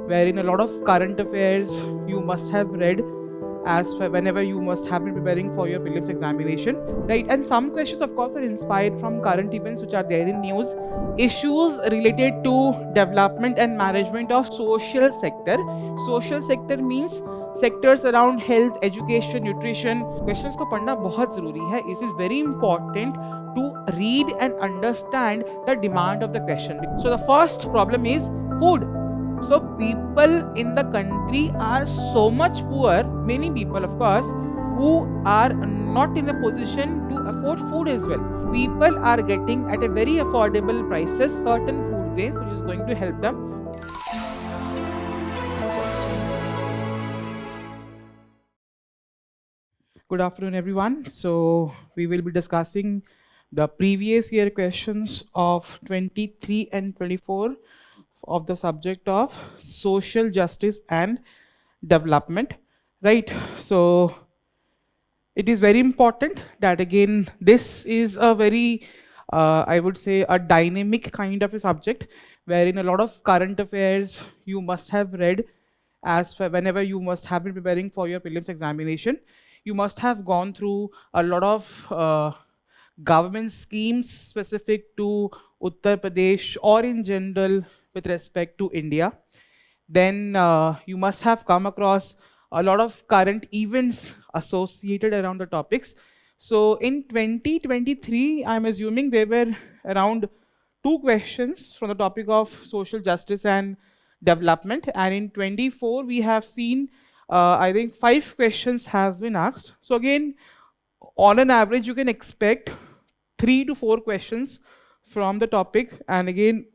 wherein a lot of current affairs you must have read whenever you must have been preparing for your prelims examination, right? And some questions, of course, are inspired from current events which are there in news, issues related to development and management of social sector. Social sector means sectors around health, education, nutrition. Questions को पढ़ना बहुत ज़रूरी है. It is very important to read and understand the demand of the question. So the first problem is food. So people in the country are so much poor, many people of course, who are not in a position to afford food as well. People are getting at a very affordable prices certain food grains, which is going to help them. Good afternoon, everyone. So we will be discussing the previous year questions of 23 and 24 of the subject of social justice and development, right? So it is very important that, again, this is a very I would say a dynamic kind of a subject wherein a lot of current affairs you must have read whenever you must have been preparing for your prelims examination. You must have gone through a lot of government schemes specific to Uttar Pradesh or in general with respect to India. Then you must have come across a lot of current events associated around the topics. So in 2023, I'm assuming there were around 2 questions from the topic of social justice and development. And in 24, we have seen, I think 5 questions has been asked. So again, on an average, you can expect 3 to 4 questions from the topic. And again,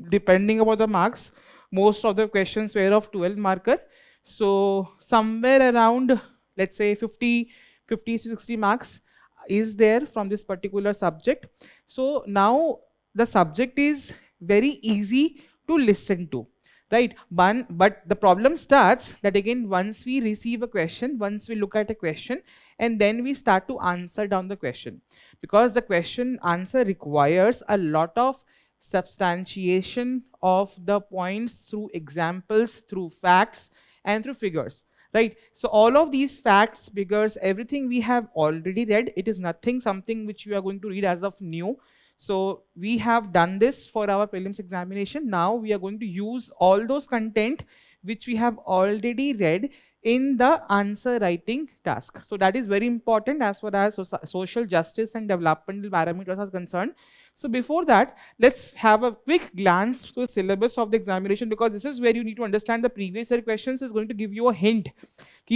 depending upon the marks, most of the questions were of 12 marker. So somewhere around, let's say 50 to 60 marks is there from this particular subject. So now the subject is very easy to listen to, right? But the problem starts that, again, once we receive a question, once we look at a question, and then we start to answer down the question, because the question answer requires a lot of substantiation of the points through examples, through facts, and through figures, right? So all of these facts, figures, everything we have already read. It is nothing something which we are going to read as of new. So we have done this for our prelims examination. Now we are going to use all those content which we have already read in the answer writing task. So that is very important as far as social justice and developmental parameters are concerned. So before that, let's have a quick glance to the syllabus of the examination, because this is where you need to understand the previous year questions is going to give you a hint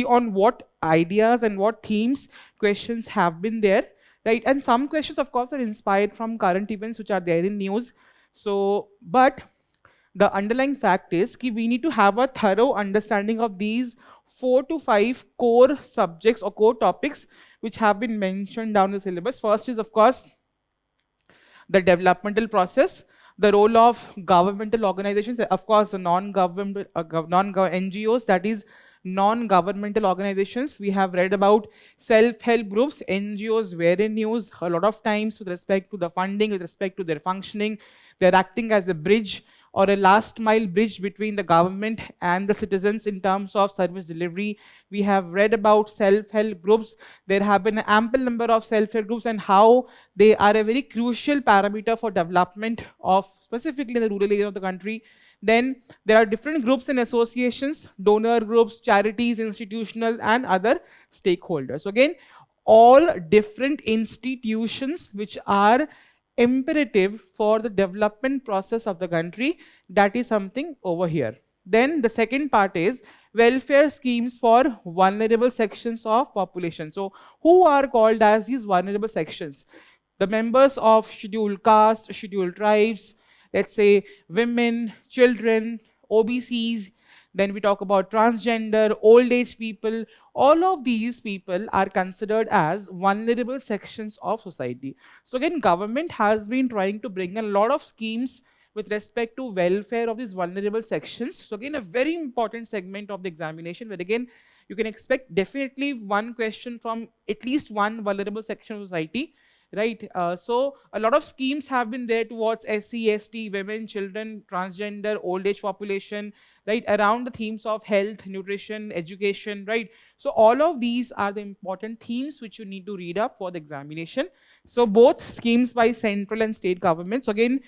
on what ideas and what themes questions have been there, right? And some questions, of course, are inspired from current events which are there in news. So, but the underlying fact is we need to have a thorough understanding of these 4 to 5 core subjects or core topics which have been mentioned down the syllabus. First is, of course, the developmental process, the role of governmental organizations, of course, the non-governmental NGOs, that is non-governmental organizations. We have read about self-help groups. NGOs were in news a lot of times with respect to the funding, with respect to their functioning. They're acting as a bridge or a last mile bridge between the government and the citizens in terms of service delivery. We have read about self-help groups. There have been an ample number of self-help groups and how they are a very crucial parameter for development of specifically in the rural area of the country. Then there are different groups and associations, donor groups, charities, institutional, and other stakeholders. So again, all different institutions which are imperative for the development process of the country. That is something over here. Then the second part is welfare schemes for vulnerable sections of population. So who are called as these vulnerable sections? The members of scheduled castes, scheduled tribes, let's say women, children, OBCs. Then we talk about transgender, old age people. All of these people are considered as vulnerable sections of society. So again, government has been trying to bring a lot of schemes with respect to welfare of these vulnerable sections. So again, a very important segment of the examination, where again, you can expect definitely one question from at least one vulnerable section of society. right? So a lot of schemes have been there towards SC, ST, women, children, transgender, old age population, right? Around the themes of health, nutrition, education, right? So all of these are the important themes which you need to read up for the examination. So both schemes by central and state governments. Again,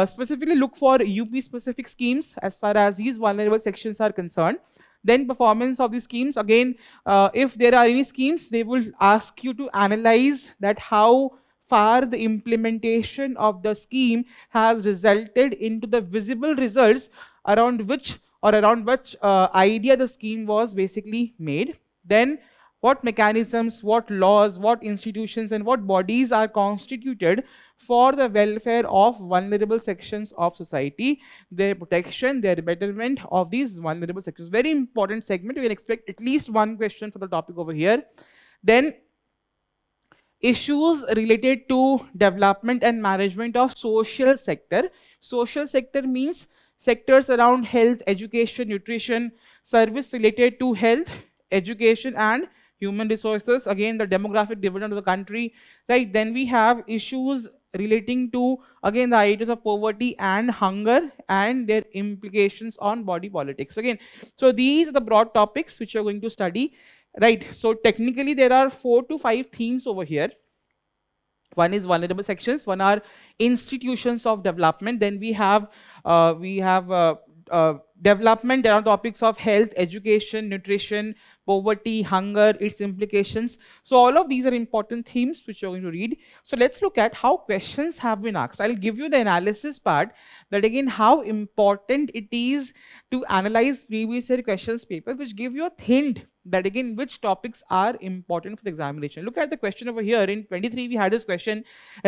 specifically look for UP specific schemes as far as these vulnerable sections are concerned. Then performance of the schemes. Again, if there are any schemes, they will ask you to analyze that how far the implementation of the scheme has resulted into the visible results around which idea the scheme was basically made. Then what mechanisms, what laws, what institutions, and what bodies are constituted for the welfare of vulnerable sections of society, their protection, their betterment of these vulnerable sections. Very important segment. We can expect at least one question for the topic over here. Then issues related to development and management of social sector. Social sector means sectors around health, education, nutrition, service related to health, education, and human resources. Again, the demographic dividend of the country, right? Then we have issues relating to, again, the ideas of poverty and hunger and their implications on body politics. Again, so these are the broad topics which you're going to study. Right, so technically there are 4 to 5 themes over here. One is vulnerable sections, one are institutions of development, then we have development around topics of health, education, nutrition, poverty, hunger, its implications. So all of these are important themes which you're going to read. So let's look at how questions have been asked. I'll give you the analysis part, that again how important it is to analyze previous year questions paper, which give you a hint that again which topics are important for the examination. Look at the question over here. In 23 we had this question: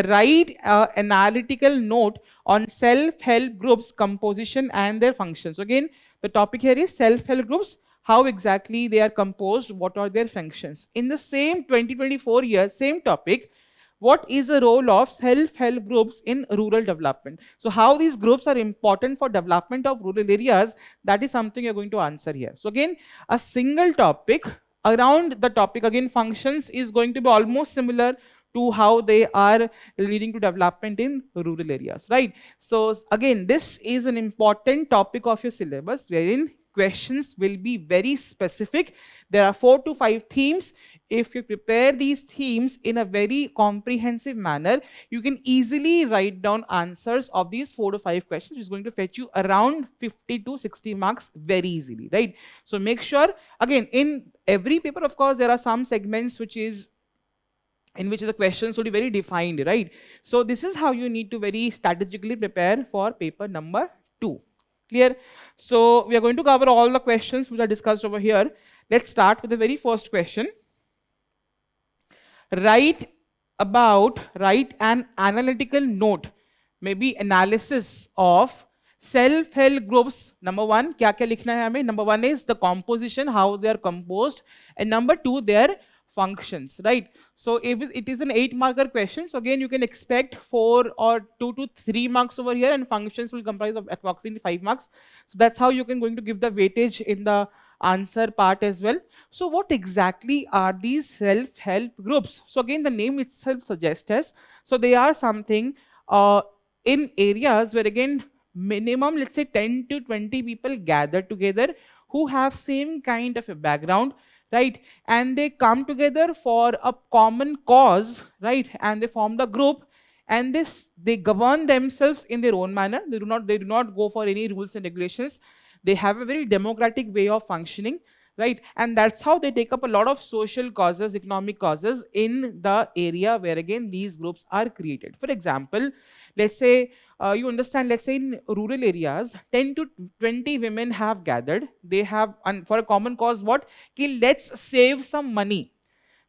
write analytical note on self-help groups composition and their functions. So again, the topic here is self-help groups, how exactly they are composed, what are their functions. In the same 2024 year, same topic, what is the role of self-help groups in rural development? So how these groups are important for development of rural areas, that is something you're going to answer here. So again, a single topic around the topic, again functions is going to be almost similar to how they are leading to development in rural areas, right? So again, this is an important topic of your syllabus wherein questions will be very specific. There are 4 to 5 themes. If you prepare these themes in a very comprehensive manner, you can easily write down answers of these 4 to 5 questions, which is going to fetch you around 50 to 60 marks very easily, right? So make sure, again, in every paper, of course, there are some segments in which the questions will be very defined, right? So this is how you need to very strategically prepare for paper number 2. Clear? So we are going to cover all the questions which are discussed over here. Let's start with the very first question. Write an analytical note, maybe analysis of self-help groups. Number 1, क्या क्या लिखना है हमें? Number 1 is the composition, how they are composed, and number 2, their functions, right? So if it is an 8-marker question, so again you can expect 4 or 2 to 3 marks over here, and functions will comprise of approximately 5 marks. So that's how you can going to give the weightage in the answer part as well. So what exactly are these self-help groups? So again, the name itself suggests us, so they are something in areas where again minimum, let's say 10 to 20 people gather together who have same kind of a background, right? And they come together for a common cause, right? And they form the group, and they govern themselves in their own manner. They do not go for any rules and regulations. They have a very democratic way of functioning, right? And that's how they take up a lot of social causes, economic causes in the area where again these groups are created. For example, let's say you understand, let's say in rural areas 10 to 20 women have gathered. They have, and for a common cause, what? Ki let's save some money,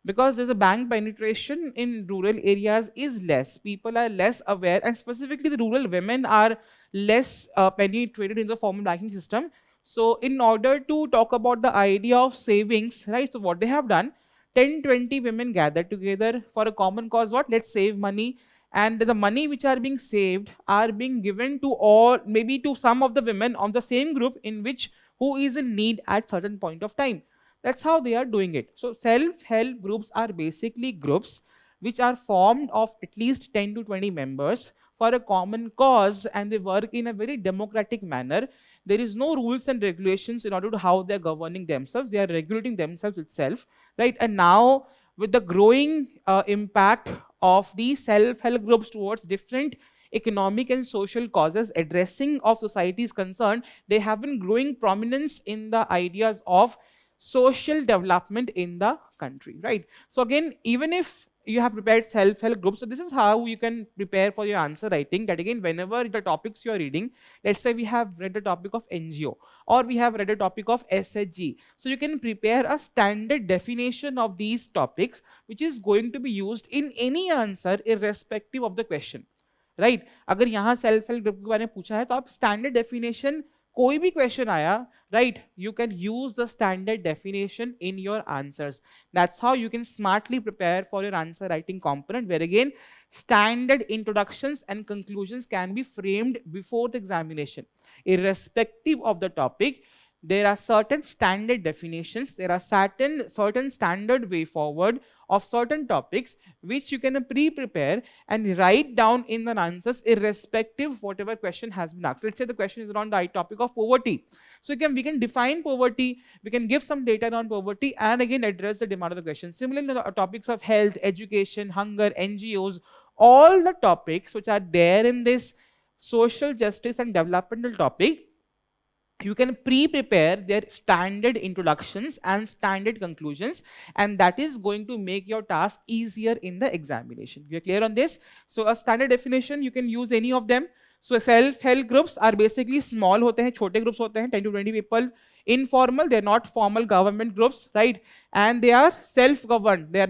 because there's a bank penetration in rural areas is less. People are less aware, and specifically the rural women are less penetrated in the formal banking system. So in order to talk about the idea of savings, right? So what they have done, 10-20 women gathered together for a common cause, what? Let's save money. And the money which are being saved are being given to all, maybe to some of the women of the same group in which who is in need at certain point of time. That's how they are doing it. So self-help groups are basically groups which are formed of at least 10 to 20 members for a common cause, and they work in a very democratic manner. There is no rules and regulations in order to how they're governing themselves. They are regulating themselves itself, right? And now with the growing impact of these self-help groups towards different economic and social causes addressing of society's concern, they have been growing prominence in the ideas of social development in the country, right? So again, even if you have prepared self-help groups, so this is how you can prepare for your answer writing. That again, whenever the topics you are reading, let's say we have read the topic of NGO or we have read a topic of SHG, so you can prepare a standard definition of these topics which is going to be used in any answer irrespective of the question, right अगर यहाँ self help group के बारे में पूछा है तो आप standard definition, कोई भी क्वेश्चन आया, right, you can use the standard definition in your answers. That's how you can smartly prepare for your answer writing component, where again standard introductions and conclusions can be framed before the examination irrespective of the topic. There are certain standard definitions, there are certain standard way forward of certain topics which you can pre-prepare and write down in the answers irrespective of whatever question has been asked. Let's say the question is around the topic of poverty. So we can define poverty, we can give some data on poverty and again address the demand of the question. Similarly, the topics of health, education, hunger, NGOs, all the topics which are there in this social justice and developmental topic, you can pre-prepare their standard introductions and standard conclusions, and that is going to make your task easier in the examination. We are clear on this? So a standard definition, you can use any of them. So self-help groups are basically small होते हैं, छोटे groups होते हैं, 10 to 20 people. Informal, they are not formal government groups, right? And they are self-governed. There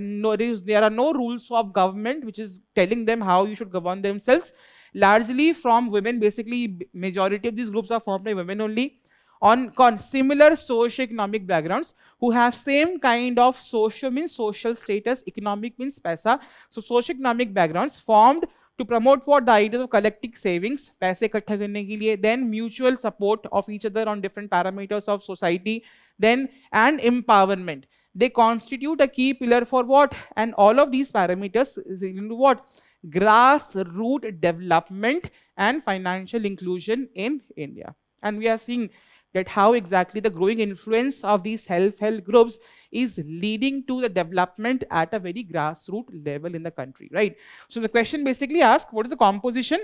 are no rules of government which is telling them how you should govern themselves. Largely from women, basically majority of these groups are formed by women only, on similar socio-economic backgrounds, who have same kind of social means social status, economic means paisa. So socio-economic backgrounds formed to promote what the ideas of collective savings, paise इकट्ठा करने के लिए, then mutual support of each other on different parameters of society, then and empowerment. They constitute a key pillar for what? And all of these parameters into what? Grassroots development and financial inclusion in India. And we are seeing that how exactly the growing influence of these self-help groups is leading to the development at a very grassroots level in the country, right? So the question basically asks, what is the composition?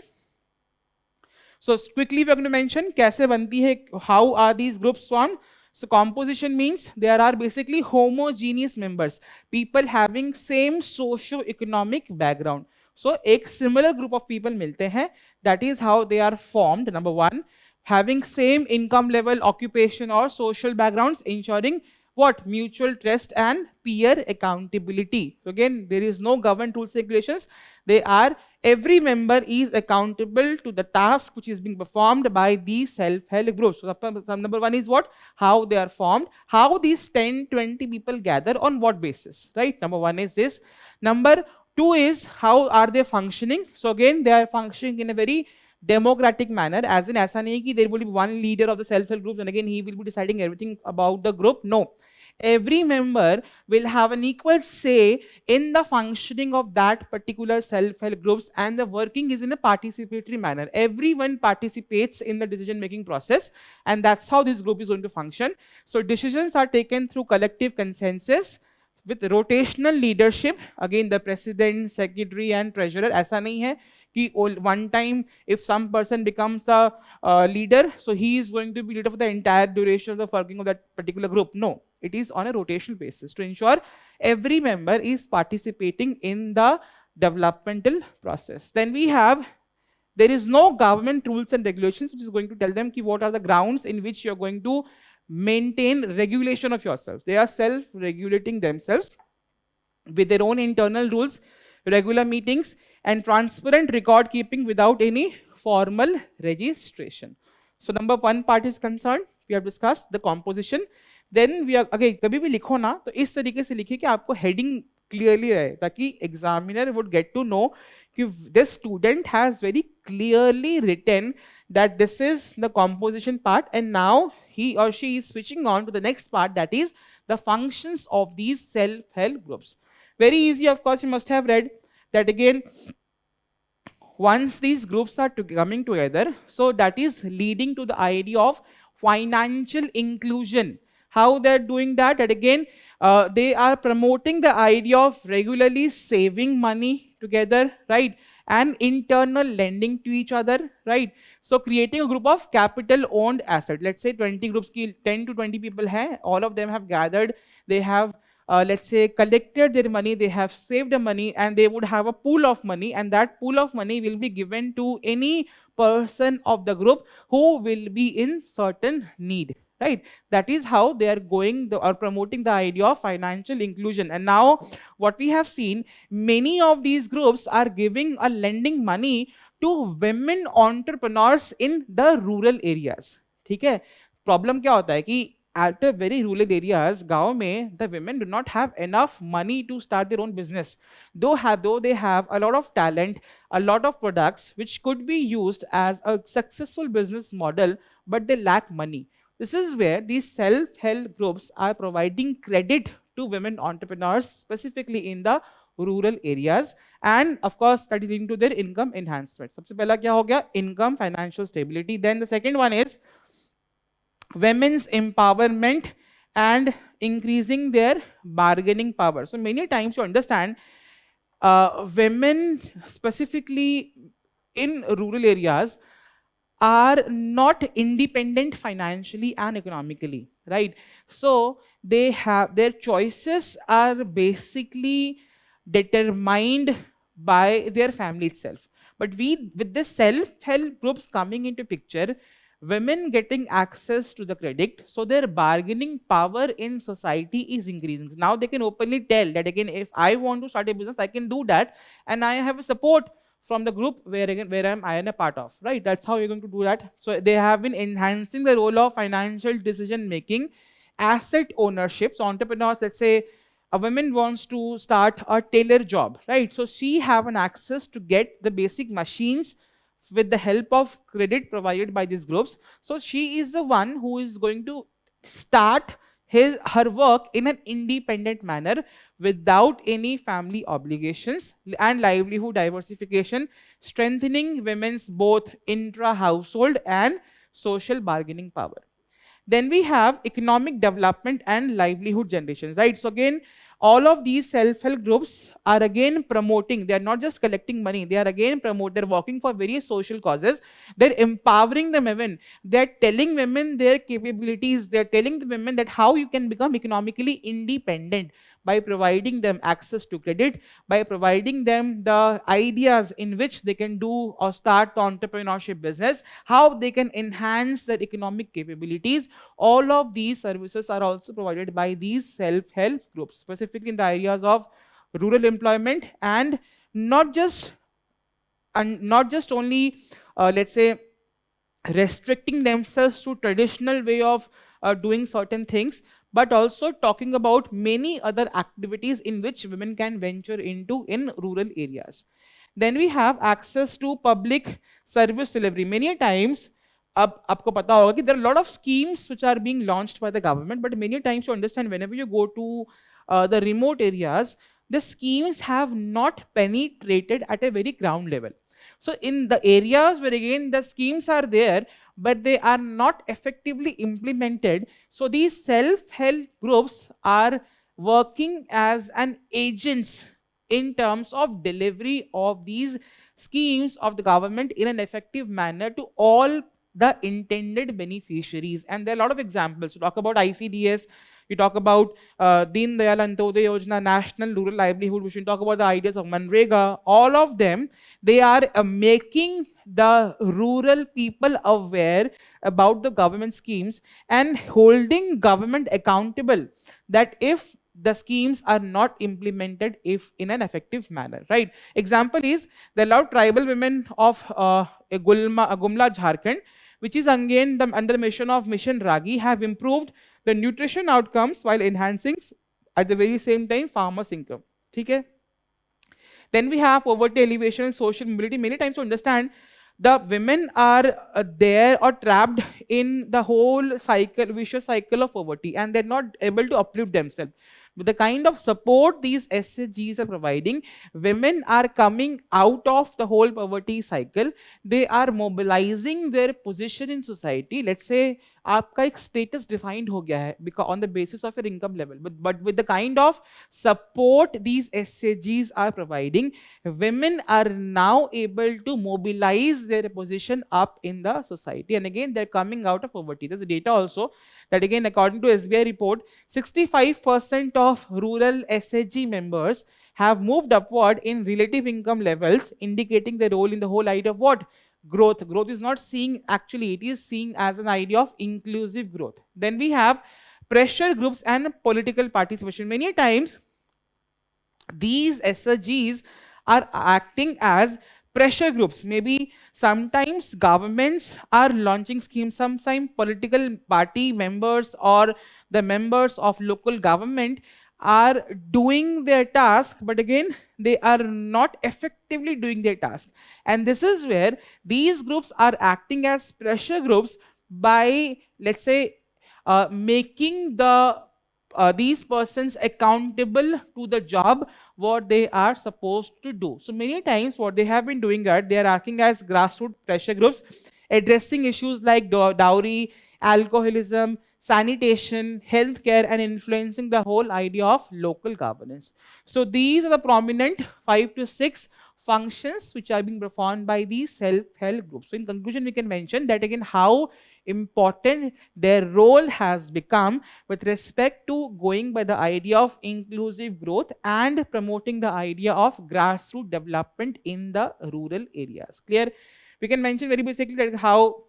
So quickly we are going to mention, kaise banti hai, how are these groups formed? So composition means there are basically homogeneous members, people having same socio-economic background. So एक similar group of people मिलते हैं, that is how they are formed. Number one, having same income level, occupation or social backgrounds, ensuring what? Mutual trust and peer accountability. So again, there is no government rules and regulations. They are, every member is accountable to the task which is being performed by these self-help groups. So number one is what? How they are formed, how these 10, 20 people gather, on what basis, right? Number one is this. Number two is how are they functioning? So again, they are functioning in a very democratic manner, as in ऐसा नहीं कि there will be one leader of the self-help group and again he will be deciding everything about the group. No, every member will have an equal say in the functioning of that particular self-help groups, and the working is in a participatory manner. Everyone participates in the decision-making process, and that's how this group is going to function. So decisions are taken through collective consensus with rotational leadership. Again, the president, secretary and treasurer. ऐसा नहीं है कि one time if some person becomes a leader, so he is going to be leader for the entire duration of the working of that particular group. No, it is on a rotational basis to ensure every member is participating in the developmental process. Then we have, there is no government rules and regulations which is going to tell them ki what are the grounds in which you are going to maintain regulation of yourself. They are self-regulating themselves with their own internal rules, regular meetings and transparent record keeping without any formal registration. So number one part is concerned, we have discussed the composition. Then we are again, कभी भी लिखो ना तो इस तरीके से लिखिए कि आपको heading clearly रहे, ताकि examiner would get to know कि this student has very clearly written that this is the composition part, and now he or she is switching on to the next part, that is the functions of these self-help groups. Very easy, of course, you must have read. that again, once these groups are coming together, so that is leading to the idea of financial inclusion. How they're doing that? And again, they are promoting the idea of regularly saving money together, right? And internal lending to each other, right? So creating a group of capital owned asset. Let's say 20 groups ki 10 to 20 people hai, all of them have gathered, they have let's say collected their money, they have saved the money, and they would have a pool of money, and that pool of money will be given to any person of the group who will be in certain need, right? That is how they are going or promoting the idea of financial inclusion. And now what we have seen, many of these groups are giving a lending money to women entrepreneurs in the rural areas. ठीक है? Problem क्या होता है कि at a very rural areas, गाँव में, the women do not have enough money to start their own business. Though they have a lot of talent, a lot of products which could be used as a successful business model, but they lack money. This is where these self-help groups are providing credit to women entrepreneurs, specifically in the rural areas, and of course that is leading to their income enhancement. सबसे पहला क्या हो गया? Income, financial stability. Then the second one is women's empowerment and increasing their bargaining power. So many times you understand, women specifically in rural areas are not independent financially and economically, right? So they have their choices are basically determined by their family itself. But with the self-help groups coming into picture, women getting access to the credit, so their bargaining power in society is increasing. Now they can openly tell that again, if I want to start a business, I can do that, and I have a support from the group where I am a part of, right? That's how you're going to do that. So they have been enhancing the role of financial decision making, asset ownership. So entrepreneurs, let's say a woman wants to start a tailor job, right? So she have an access to get the basic machines with the help of credit provided by these groups. So she is the one who is going to start her work in an independent manner without any family obligations, and livelihood diversification, strengthening women's both intra-household and social bargaining power. Then we have economic development and livelihood generation, right? So again, all of these self-help groups are again promoting, they are not just collecting money, they are again they're working for various social causes, they're empowering the women, they're telling women their capabilities, they're telling the women that how you can become economically independent by providing them access to credit, by providing them the ideas in which they can do or start the entrepreneurship business, how they can enhance their economic capabilities. All of these services are also provided by these self-help groups, specifically in the areas of rural employment, and not just only let's say restricting themselves to traditional way of doing certain things, but also talking about many other activities in which women can venture into in rural areas. Then we have access to public service delivery. Many times, आपको पता होगा कि there are a lot of schemes which are being launched by the government, but many times you understand whenever you go to the remote areas, the schemes have not penetrated at a very ground level. So in the areas where again the schemes are there, but they are not effectively implemented, so these self-help groups are working as an agents in terms of delivery of these schemes of the government in an effective manner to all the intended beneficiaries. And there are a lot of examples. You talk about ICDS, you talk about Deen Dayal Antyodaya Yojana, National Rural Livelihood Mission, talk about the ideas of Manrega. All of them, they are making the rural people aware about the government schemes and holding government accountable that if the schemes are not implemented if in an effective manner, right? Example is the allowed tribal women of Gumla, Jharkhand, which is again under the mission of Mission Ragi, have improved the nutrition outcomes while enhancing at the very same time farmers' income. Okay? Then we have poverty alleviation and social mobility. Many times to understand, the women are there or trapped in the whole cycle, vicious cycle of poverty, and they're not able to uplift themselves. with the kind of support these SHGs are providing, women are coming out of the whole poverty cycle. They are mobilizing their position in society. Let's say आपका एक status defined हो गया है because on the basis of your income level, but with the kind of support these SHGs are providing, women are now able to mobilize their position up in the society, and again they're coming out of poverty. There's data also that again, according to SBI report, 65% of rural SHG members have moved upward in relative income levels, indicating their role in the whole idea of what? Growth. Growth is not seen, actually it is seen as an idea of inclusive growth. Then we have pressure groups and political participation. Many times these SHGs are acting as pressure groups. Maybe sometimes governments are launching schemes, sometimes political party members or the members of local government are doing their task, but again they are not effectively doing their task. And this is where these groups are acting as pressure groups by, let's say, making these persons accountable to the job what they are supposed to do. So many times what they have been doing are they are acting as grassroots pressure groups, addressing issues like dowry, alcoholism, sanitation, healthcare, and influencing the whole idea of local governance. So these are the prominent 5 to 6 functions which are being performed by these self-help groups. So in conclusion, we can mention that again how important their role has become with respect to going by the idea of inclusive growth and promoting the idea of grassroots development in the rural areas. Clear? We can mention very basically that how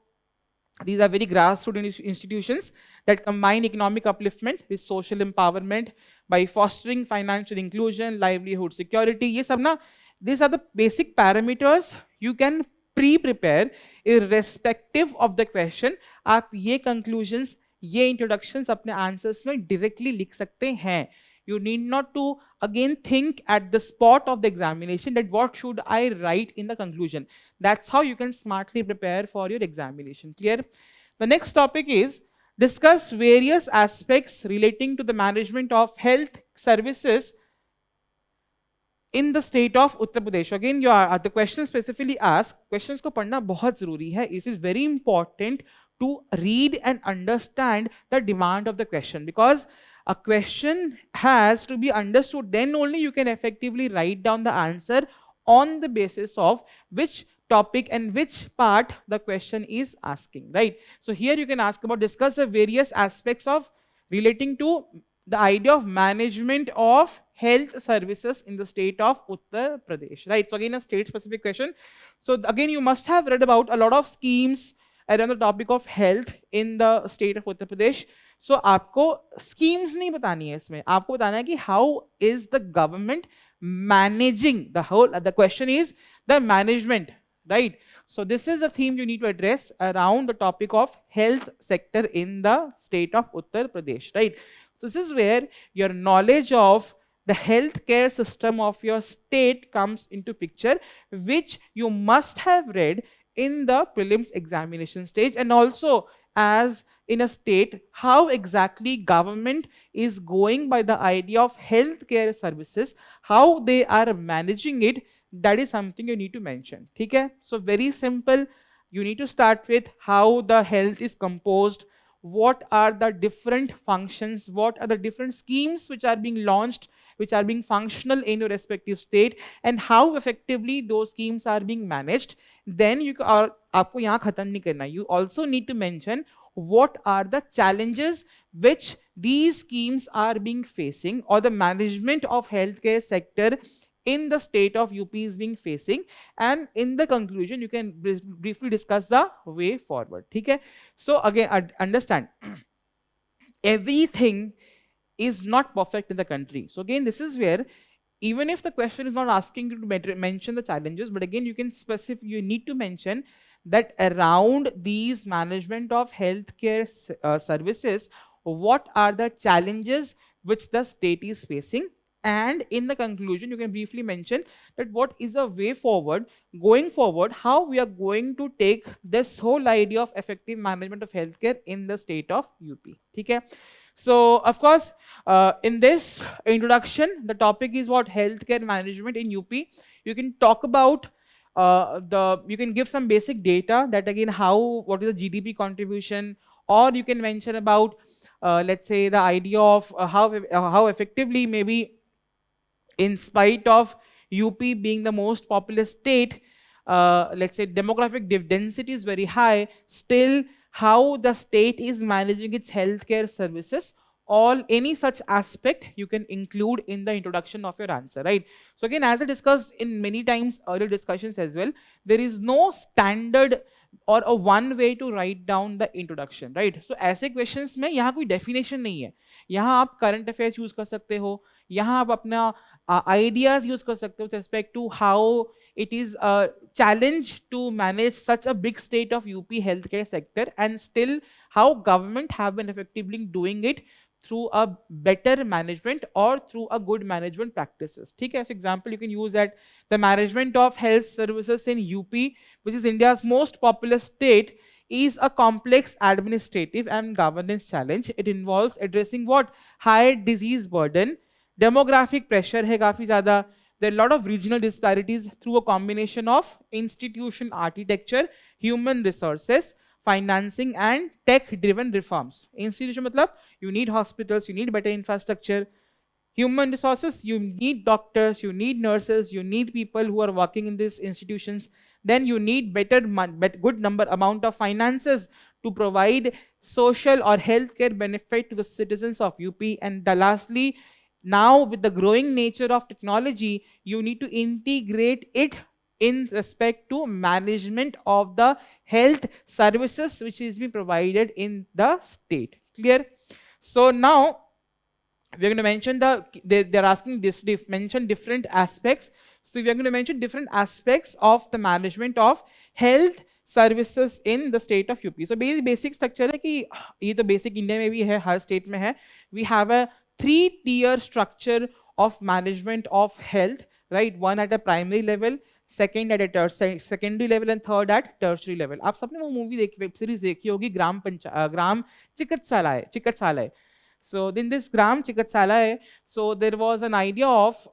these are very grassroots institutions that combine economic upliftment with social empowerment by fostering financial inclusion, livelihood security. Ye sab na, these are the basic parameters you can pre-prepare irrespective of the question. आप ये conclusions, ये introductions अपने answers में directly लिख सकते हैं. You need not to again think at the spot of the examination that what should I write in the conclusion. That's how you can smartly prepare for your examination. Clear? The next topic is discuss various aspects relating to the management of health services in the state of Uttar Pradesh. Again, the question specifically asks, questions को पढ़ना बहुत ज़रूरी है. It is very important to read and understand the demand of the question, because a question has to be understood, then only you can effectively write down the answer on the basis of which topic and which part the question is asking, right? So here you can ask about discuss the various aspects of relating to the idea of management of health services in the state of Uttar Pradesh, right? So again, a state specific question. So again, you must have read about a lot of schemes around the topic of health in the state of Uttar Pradesh. So आपको schemes नहीं बतानी है इसमें, आपको बताना है कि how is the government managing the whole, the question is the management, right? So this is the theme you need to address around the topic of health sector in the state of Uttar Pradesh, right? So this is where your knowledge of the healthcare system of your state comes into picture, which you must have read in the prelims examination stage, and also as in a state how exactly government is going by the idea of healthcare services, how they are managing it. That is something you need to mention. Okay? So very simple. You need to start with how the health is composed, what are the different functions, what are the different schemes which are being launched, which are being functional in your respective state, and how effectively those schemes are being managed. Then you are, आपको यहाँ खत्म नहीं करना. You also need to mention what are the challenges which these schemes are being facing, or the management of healthcare sector in the state of UP is being facing, and in the conclusion you can briefly discuss the way forward. Okay? So again, understand everything is not perfect in the country. So again, this is where even if the question is not asking you to mention the challenges, but again you can you need to mention that around these management of healthcare services, what are the challenges which the state is facing. And in the conclusion, you can briefly mention that what is a way forward, going forward, how we are going to take this whole idea of effective management of healthcare in the state of UP. Okay? So, of course, in this introduction, the topic is what healthcare management in UP. You can talk about you can give some basic data that again what is the GDP contribution, or you can mention about let's say the idea of how effectively maybe in spite of UP being the most populous state, let's say demographic density is very high, still how the state is managing its healthcare services, all any such aspect you can include in the introduction of your answer, right? So again, as I discussed in many times earlier discussions as well, there is no standard or a one way to write down the introduction, right? So ऐसे questions में यहाँ कोई definition नहीं है, यहाँ आप current affairs use कर सकते हो, यहाँ आप अपना ideas use कर सकते हो with respect to how it is a challenge to manage such a big state of UP healthcare sector, and still how government have been effectively doing it through a better management or through a good management practices. ठीक है, so example you can use that the management of health services in UP, which is India's most populous state, is a complex administrative and governance challenge. It involves addressing what high disease burden, demographic pressure है काफी ज़्यादा, there are a lot of regional disparities through a combination of institution architecture, human resources, financing and tech-driven reforms. Institution matlab you need hospitals, you need better infrastructure. Human resources, you need doctors, you need nurses, you need people who are working in these institutions. Then you need good amount of finances to provide social or healthcare benefit to the citizens of UP. And lastly, now with the growing nature of technology, you need to integrate it in respect to management of the health services which is being provided in the state. Clear? So now we're going to mention they're asking this, mention different aspects. So we're going to mention different aspects of the management of health services in the state of UP. So basic structure है कि ये तो basic India में भी है, हर state में है. We have a 3-tier structure of management of health, right? One at a primary level, second at a secondary level, and third at tertiary level. आप सबने वो movie देखी, web series देखी होगी, ग्राम चिकित्सालय. So in this Gram Chikatsalaya, so there was an idea of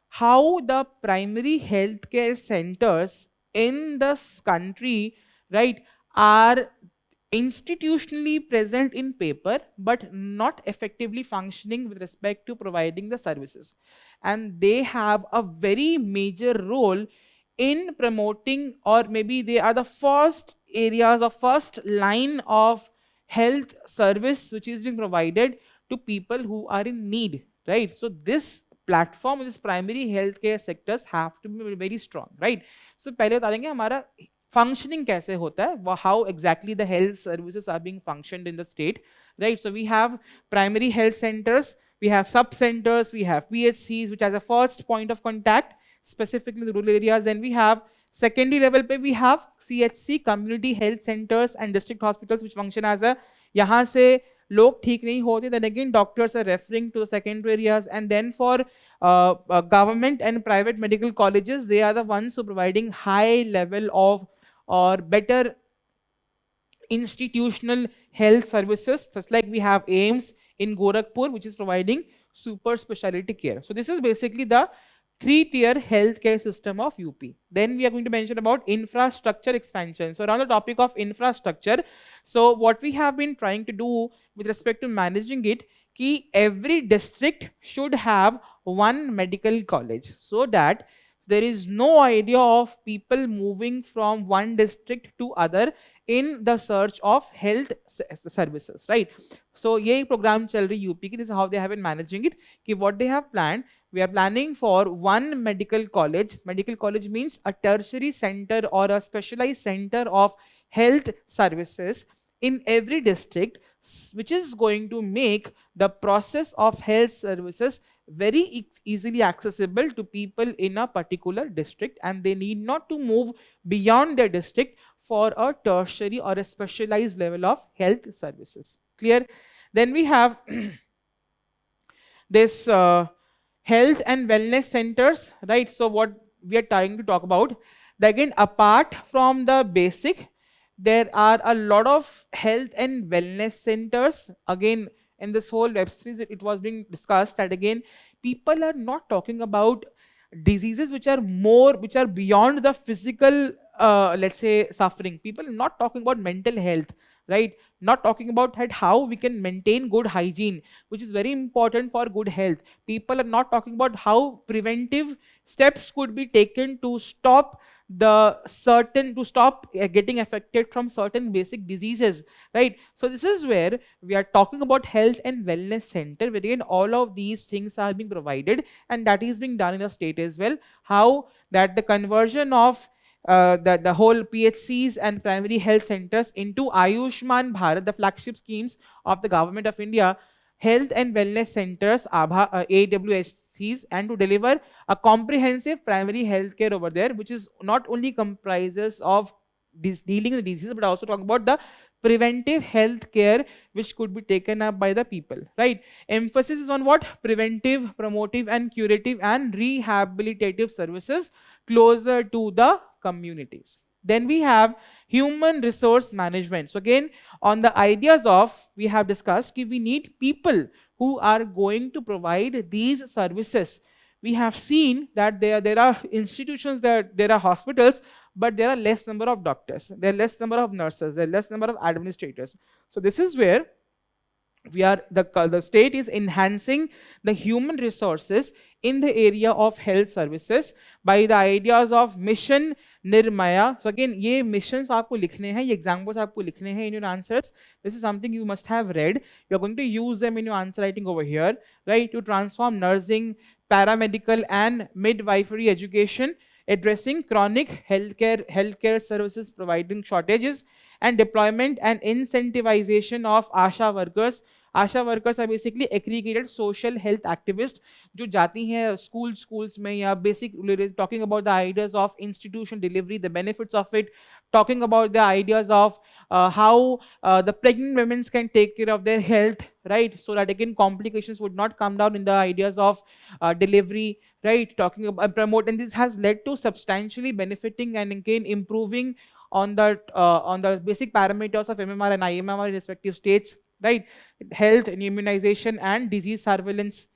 how the primary healthcare centers in this country, right, are institutionally present in paper but not effectively functioning with respect to providing the services. And they have a very major role in promoting, or maybe they are the first areas or first line of health service which is being provided to people who are in need, right? So this platform, this primary healthcare sectors have to be very strong, right? So पहले बता देंगे हमारा functioning कैसे होता है, how exactly the health services are being functioned in the state, right? So we have primary health centers, we have sub centers, we have PHCs which has a first point of contact specifically in the rural areas. Then we have secondary level पे we have CHC, community health centers and district hospitals which function as a, यहाँ से लोग ठीक नहीं होते, then again doctors are referring to the secondary areas. And then for government and private medical colleges, they are the ones who are providing high level of or better institutional health services, such like we have AIMS in Gorakhpur which is providing super specialty care. So this is basically the 3-tier healthcare system of UP. Then we are going to mention about infrastructure expansion. So around the topic of infrastructure, so what we have been trying to do with respect to managing it, कि every district should have one medical college, so that there is no idea of people moving from one district to other in the search of health services, right? So ये program चल रही UP की, this is how they have been managing it, कि what they have planned, we are planning for one medical college. Medical college means a tertiary center or a specialized center of health services in every district, which is going to make the process of health services very easily accessible to people in a particular district, and they need not to move beyond their district for a tertiary or a specialized level of health services. Clear? Then we have this health and wellness centers, right? So what we are trying to talk about, that again, apart from the basic, there are a lot of health and wellness centers, again in this whole web series, it was being discussed that again, people are not talking about diseases which are beyond the physical, let's say, suffering. People are not talking about mental health, right? Not talking about how we can maintain good hygiene, which is very important for good health. People are not talking about how preventive steps could be taken to stop getting affected from certain basic diseases, right? So this is where we are talking about health and wellness center, where again all of these things are being provided, and that is being done in the state as well. How that the conversion of the whole PHCs and primary health centers into Ayushman Bharat, the flagship schemes of the government of India, health and wellness centers, AWHCs, and to deliver a comprehensive primary health care over there, which is not only comprises of dealing with diseases, but also talk about the preventive health care which could be taken up by the people, right? Emphasis is on what? Preventive, promotive, and curative and rehabilitative services closer to the communities. Then we have human resource management. So again, on the ideas of, we have discussed we need people who are going to provide these services. We have seen that there are institutions, there are hospitals, but there are less number of doctors, there are less number of nurses, there are less number of administrators. So this is where the state is enhancing the human resources in the area of health services by the ideas of mission Nirmaya. So again, ये missions आपको लिखने हैं, ये examples आपको लिखने हैं in your answers. This is something you must have read. You are going to use them in your answer writing over here, right? To transform nursing, paramedical and midwifery education, addressing chronic healthcare services providing shortages, and deployment and incentivization of ASHA workers. ASHA workers are basically aggregated social health activist जो जाती हैं schools में या basic talking about the ideas of institution delivery, the benefits of it, talking about the ideas of how the pregnant women can take care of their health, right? So that again complications would not come down in the ideas of delivery, right? Talking about promote, and this has led to substantially benefiting and again improving on the basic parameters of MMR and IMR in respective states, right? Health and immunization and disease surveillance.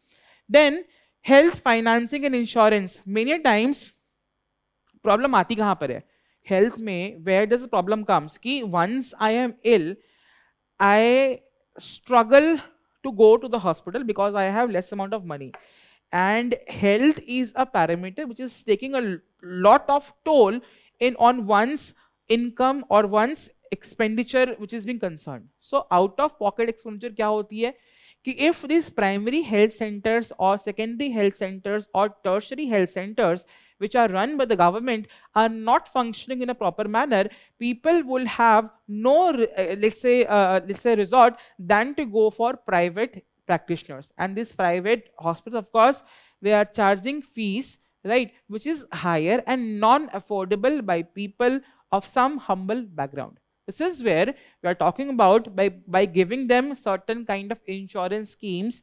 Then health financing and insurance. Many times problem आती कहाँ पर है health में? where does the problem comes कि once I am ill, I struggle to go to the hospital because I have less amount of money, and health is a parameter which is taking a lot of toll on one's income or one's expenditure which is being concerned. So out of pocket expenditure क्या होती है कि if these primary health centers or secondary health centers or tertiary health centers which are run by the government are not functioning in a proper manner, people will have no let's say resort than to go for private practitioners. And these private hospitals, of course, they are charging fees, right, which is higher and non-affordable by people of some humble background. This is where we are talking about by giving them certain kind of insurance schemes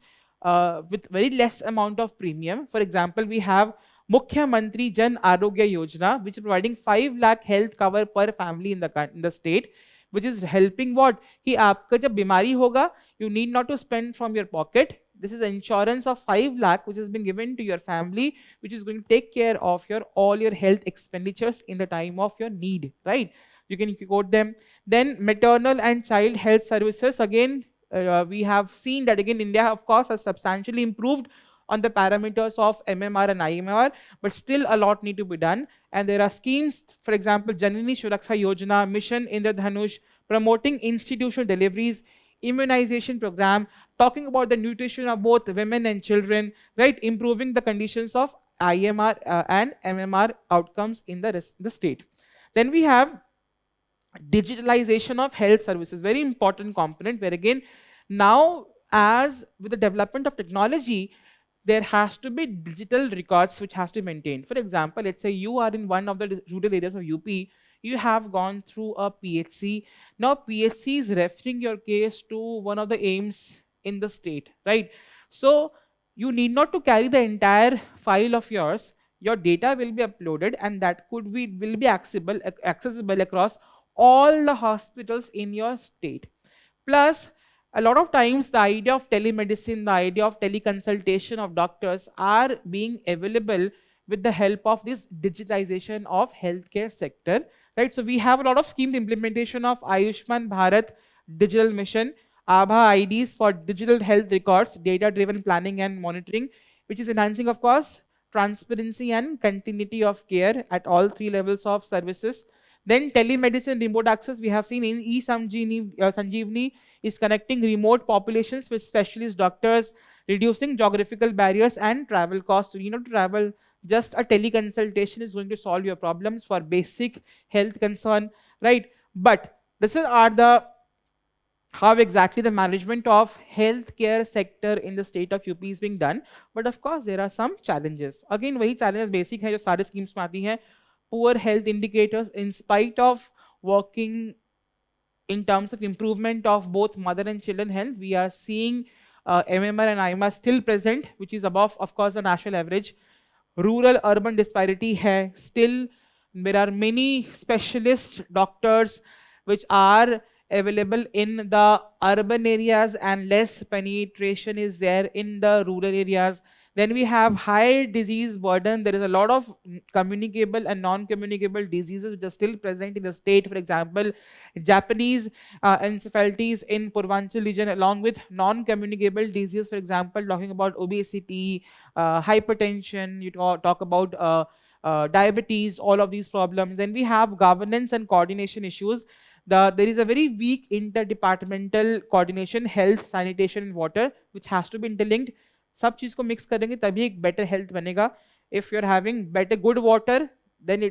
with very less amount of premium. For example, we have Mukhyamantri Jan Arogya Yojana, which is providing 5 lakh health cover per family in the state, which is helping what? कि आपका जब बीमारी होगा, you need not to spend from your pocket. This is insurance of 5 lakh which has been given to your family, which is going to take care of all your health expenditures in the time of your need, right? You can quote them. Then maternal and child health services. Again, we have seen that again India, of course, has substantially improved on the parameters of MMR and IMR, but still a lot need to be done. And there are schemes, for example, Janani Suraksha Yojana, Mission Indradhanush, promoting institutional deliveries, immunization program, talking about the nutrition of both women and children, right? Improving the conditions of IMR and MMR outcomes in the state. Then we have digitalization of health services, very important component, where again, now as with the development of technology, there has to be digital records which has to be maintained. For example, let's say you are in one of the rural areas of UP, you have gone through a PHC. Now PHC is referring your case to one of the AIMS in the state, right? So you need not to carry the entire file of yours. Your data will be uploaded, and that will be accessible across all the hospitals in your state. Plus, a lot of times the idea of telemedicine, the idea of teleconsultation of doctors are being available with the help of this digitization of healthcare sector, right? So we have a lot of schemes implementation of Ayushman Bharat digital mission, Abha IDs for digital health records, data-driven planning and monitoring, which is enhancing, of course, transparency and continuity of care at all three levels of services. Then telemedicine, remote access, we have seen in Sanjeevni is connecting remote populations with specialist doctors, reducing geographical barriers and travel costs. So you know, to travel, just a teleconsultation is going to solve your problems for basic health concern, right? But are the how exactly the management of healthcare sector in the state of UP is being done. But of course, there are some challenges. Again, वही challenges basic है जो सारे schemes में आती हैं. Poor health indicators, in spite of working in terms of improvement of both mother and children health, we are seeing MMR and IMR still present, which is above, of course, the national average. Rural urban disparity hai still. There are many specialist doctors which are available in the urban areas and less penetration is there in the rural areas. Then we have high disease burden. There is a lot of communicable and non-communicable diseases which are still present in the state. For example, Japanese encephalitis in Purvanchal region, along with non-communicable diseases. For example, talking about obesity, hypertension, you talk about diabetes, all of these problems. Then we have governance and coordination issues. There is a very weak interdepartmental coordination, health, sanitation and water, which has to be interlinked. सब चीज को mix करेंगे तभी एक better health बनेगा. If you're having better good water, then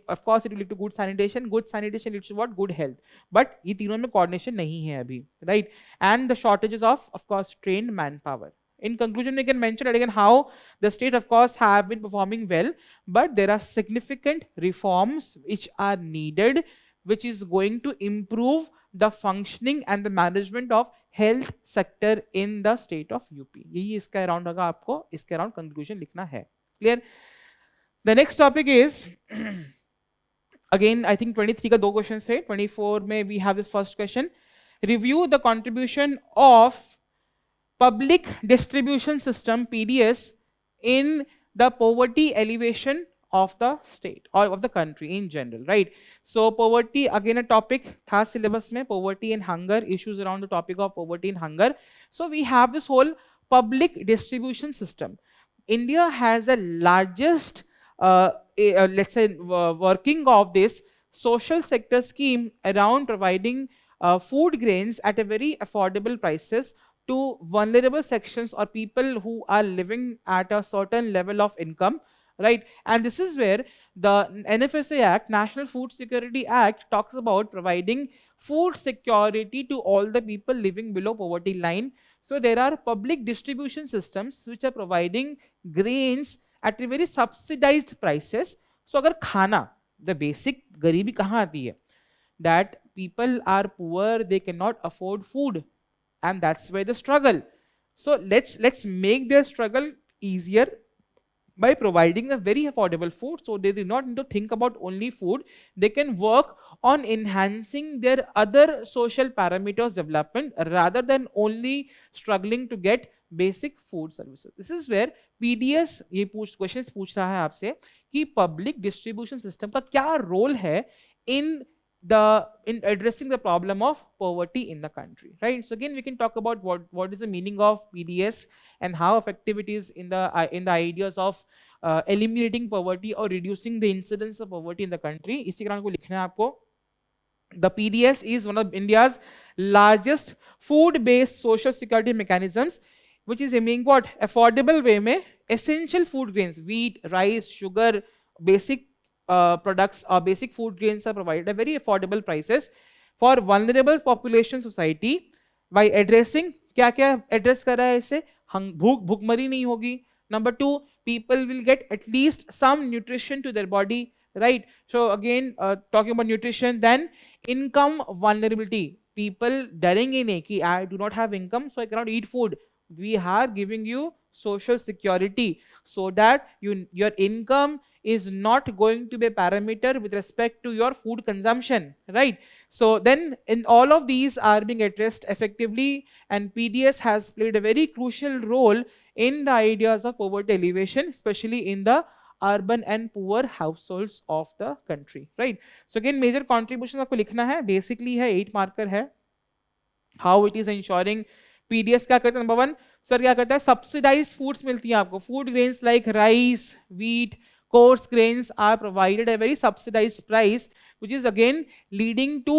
of course it will lead to good sanitation. Good sanitation leads to what? Good health. But ये तीनों में coordination नहीं है अभी, right? And the shortages of course trained manpower. In conclusion, we can mention again how the state, of course, have been performing well, but there are significant reforms which are needed, which is going to improve the functioning and the management of health sector in the state of UP. यही इसका around होगा, आपको इसके around conclusion लिखना है. Clear? The next topic is again I think 23 का दो question थे. 24 में we have this first question. Review the contribution of public distribution system PDS in the poverty elevation of the state or of the country in general, right? So poverty, again a topic tha syllabus mein, poverty and hunger, issues around the topic of poverty and hunger. So we have this whole public distribution system. India has the largest let's say working of this social sector scheme around providing food grains at a very affordable prices to vulnerable sections or people who are living at a certain level of income, right? And this is where the NFSA Act, National Food Security Act, talks about providing food security to all the people living below poverty line. So there are public distribution systems which are providing grains at a very subsidized prices. So agar khana, the basic garibi kahan aati hai? That people are poor, they cannot afford food, and that's where the struggle. So let's make their struggle easier by providing a very affordable food, so they do not need to think about only food. They can work on enhancing their other social parameters development rather than only struggling to get basic food services. This is where PDS ये questions पूछ रहा है आपसे कि public distribution system का क्या role है in addressing the problem of poverty in the country, right? So again we can talk about what is the meaning of PDS and how effective it is in the ideas of eliminating poverty or reducing the incidence of poverty in the country. इसी कारण को लिखना है आपको. The PDS is one of India's largest food-based social security mechanisms, which is aiming what? Affordable way में essential food grains, wheat, rice, sugar, basic products or basic food grains are provided at very affordable prices for vulnerable population society by addressing क्या क्या address कर रहा है इससे? भूखमरी नहीं होगी. Number 2, people will get at least some nutrition to their body, right? So again talking about nutrition. Then income vulnerability, people डरेंगे नहीं कि I do not have income so I cannot eat food. We are giving you social security so that your income is not going to be a parameter with respect to your food consumption, right? So then in all of these are being addressed effectively, and PDS has played a very crucial role in the ideas of poverty elevation, especially in the urban and poor households of the country, right? So again major contributions आपको लिखना है, basically है 8 marker है. How it is ensuring PDS क्या करता है? Number one sir क्या करता है? सब्सिडाइज फूड्स मिलती हैं आपको. Food grains like rice, wheat, coarse grains are provided at a very subsidized price, which is again leading to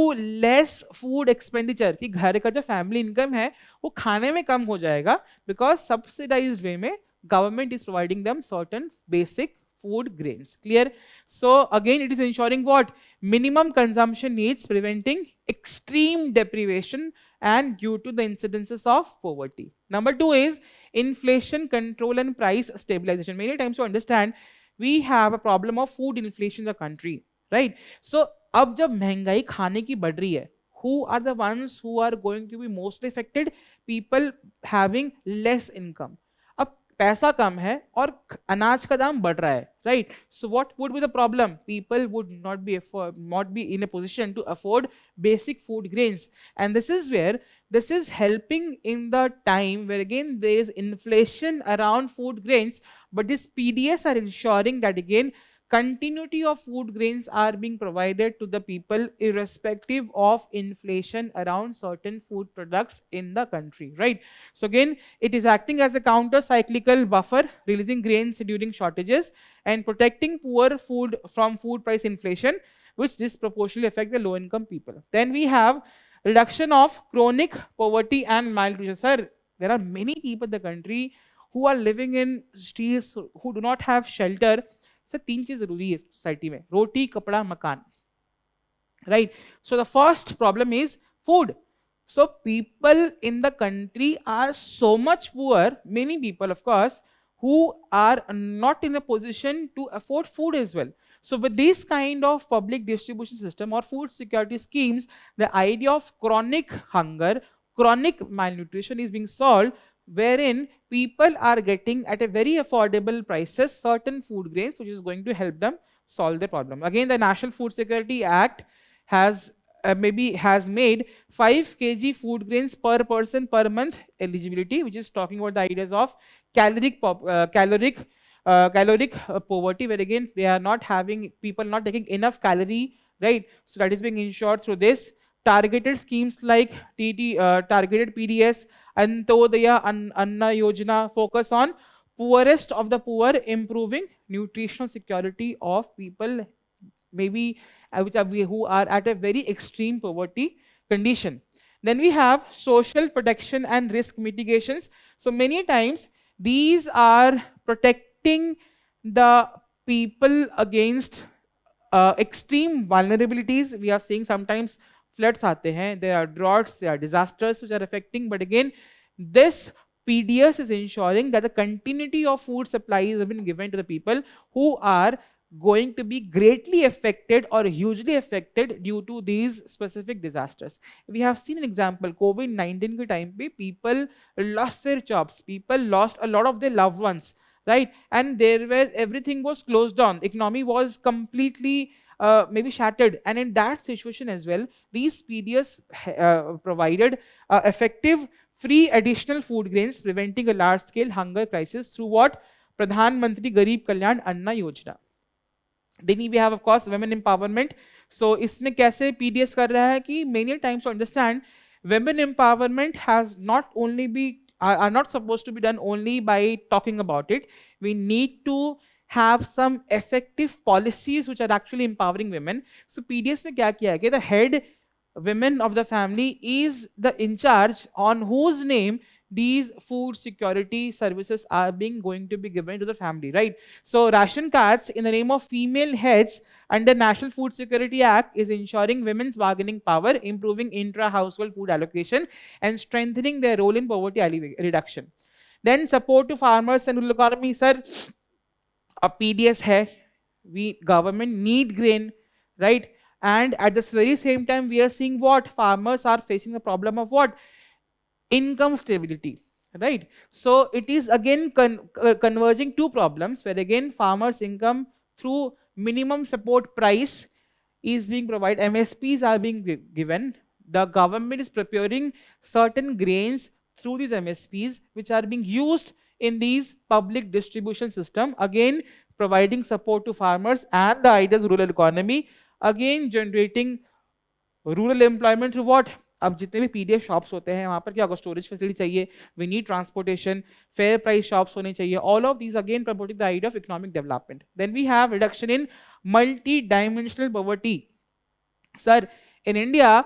less food expenditure. कि घर का जो फैमिली इनकम है वो खाने में कम हो जाएगा, because subsidized way में government is providing them certain basic food grains. Clear? So again it is ensuring what? Minimum consumption needs, preventing extreme deprivation and due to the incidences of poverty. Number two is inflation control and price stabilization. Many times to understand we have a problem of food inflation in the country, right? So अब जब महंगाई खाने की बढ़ रही है, who are the ones who are going to be most affected? People having less income. अब पैसा कम है और अनाज का दाम बढ़ रहा है, right? So what would be the problem? People would not be in a position to afford basic food grains, and this is where this is helping in the time where again there is inflation around food grains, but this PDS are ensuring that again continuity of food grains are being provided to the people irrespective of inflation around certain food products in the country, right? So again it is acting as a counter cyclical buffer, releasing grains during shortages and protecting poor food from food price inflation, which disproportionately affect the low income people. Then we have reduction of chronic poverty and malnutrition. Sir, there are many people in the country who are living in streets, who do not have shelter. Sir तीन चीज जरूरी है society में, रोटी, कपड़ा, मकान, right? So the first problem is food. So people in the country are so much poor, many people of course, who are not in a position to afford food as well. So with this kind of public distribution system or food security schemes, the idea of chronic hunger, chronic malnutrition is being solved, wherein people are getting at a very affordable prices certain food grains, which is going to help them solve the problem. Again, the National Food Security Act has has made 5 kg food grains per person per month eligibility, which is talking about the ideas of caloric poverty, where again they are not having, people not taking enough calorie, right? So that is being ensured through this. Targeted schemes like targeted PDS, Antodaya Anna Yojana focus on poorest of the poor, improving nutritional security of people maybe who are at a very extreme poverty condition. Then we have social protection and risk mitigations. So many times these are protecting the people against extreme vulnerabilities. We are seeing sometimes floods aate hain, there are droughts, there are disasters which are affecting, but again this PDS is ensuring that the continuity of food supplies have been given to the people who are going to be greatly affected or hugely affected due to these specific disasters. We have seen an example, COVID-19 के time पे people lost their jobs, people lost a lot of their loved ones, right? And there was, everything was closed down, economy was completely maybe shattered, and in that situation as well, these PDS provided effective free additional food grains, preventing a large scale hunger crisis through what? Pradhan Mantri Garib Kalyan Anna Yojana. Then we have of course women empowerment. So इसमें कैसे PDS कर रहा है कि many times to understand women empowerment has not only be are not supposed to be done only by talking about it. We need to have some effective policies which are actually empowering women. So PDS में क्या किया है कि the head women of the family is the in charge on whose name these food security services are going to be given to the family, right? So ration cards in the name of female heads under National Food Security Act is ensuring women's bargaining power, improving intra-household food allocation, and strengthening their role in poverty reduction. Then support to farmers and rural economy. Sir, a PDS hai, we government need grain, right? And at the very same time, we are seeing what? Farmers are facing the problem of what? Income stability, right? So it is again converging two problems, where again farmers' income through minimum support price is being provided, MSPs are being given. The government is preparing certain grains through these MSPs, which are being used in these public distribution system, again providing support to farmers and the ideas rural economy, again generating rural employment through what. अब जितने भी PDF shops होते हैं वहां पर क्या होगा, storage facility चाहिए, we need transportation, fair price shops होने चाहिए, all of these again promoting the idea of economic development. Then we have reduction in multi dimensional poverty. Sir, in India,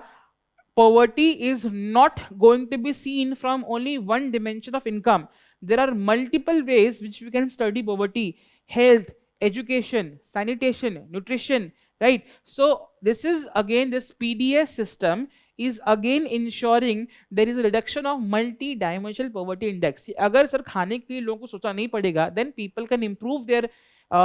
poverty is not going to be seen from only one dimension of income. There are multiple ways which we can study poverty: health, education, sanitation, nutrition, right? So this is again, this PDS system is again ensuring there is a reduction of multi-dimensional poverty index. अगर sir खाने के लिए लोगों को सोचना नहीं पड़ेगा, then people can improve their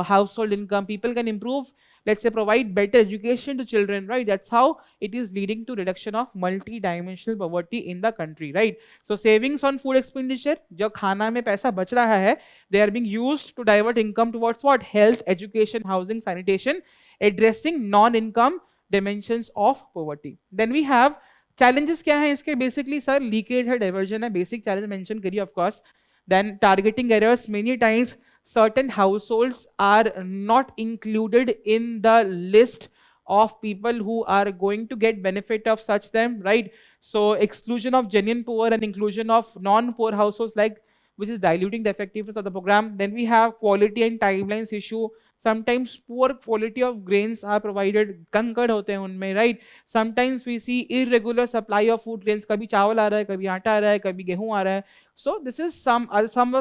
household income, people can improve, let's say, provide better education to children, right? That's how it is leading to reduction of multi-dimensional poverty in the country, right? So savings on food expenditure, जो खाना में पैसा बच रहा है, they are being used to divert income towards what? Health, education, housing, sanitation, addressing non-income dimensions of poverty. Then we have challenges. क्या है इसके? Basically sir, leakage है, diversion है, basic challenge mention करिए of course. Then targeting errors, many times certain households are not included in the list of people who are going to get benefit of such them, right? So exclusion of genuine poor and inclusion of non-poor households, like, which is diluting the effectiveness of the program. Then we have quality and timelines issue. Sometimes poor quality of grains are provided, कंकड़ होते हैं उनमें, right? Sometimes we see irregular supply of food grains, कभी चावल आ रहा है, कभी आटा आ रहा है, कभी गेहूं आ रहा है. So this is some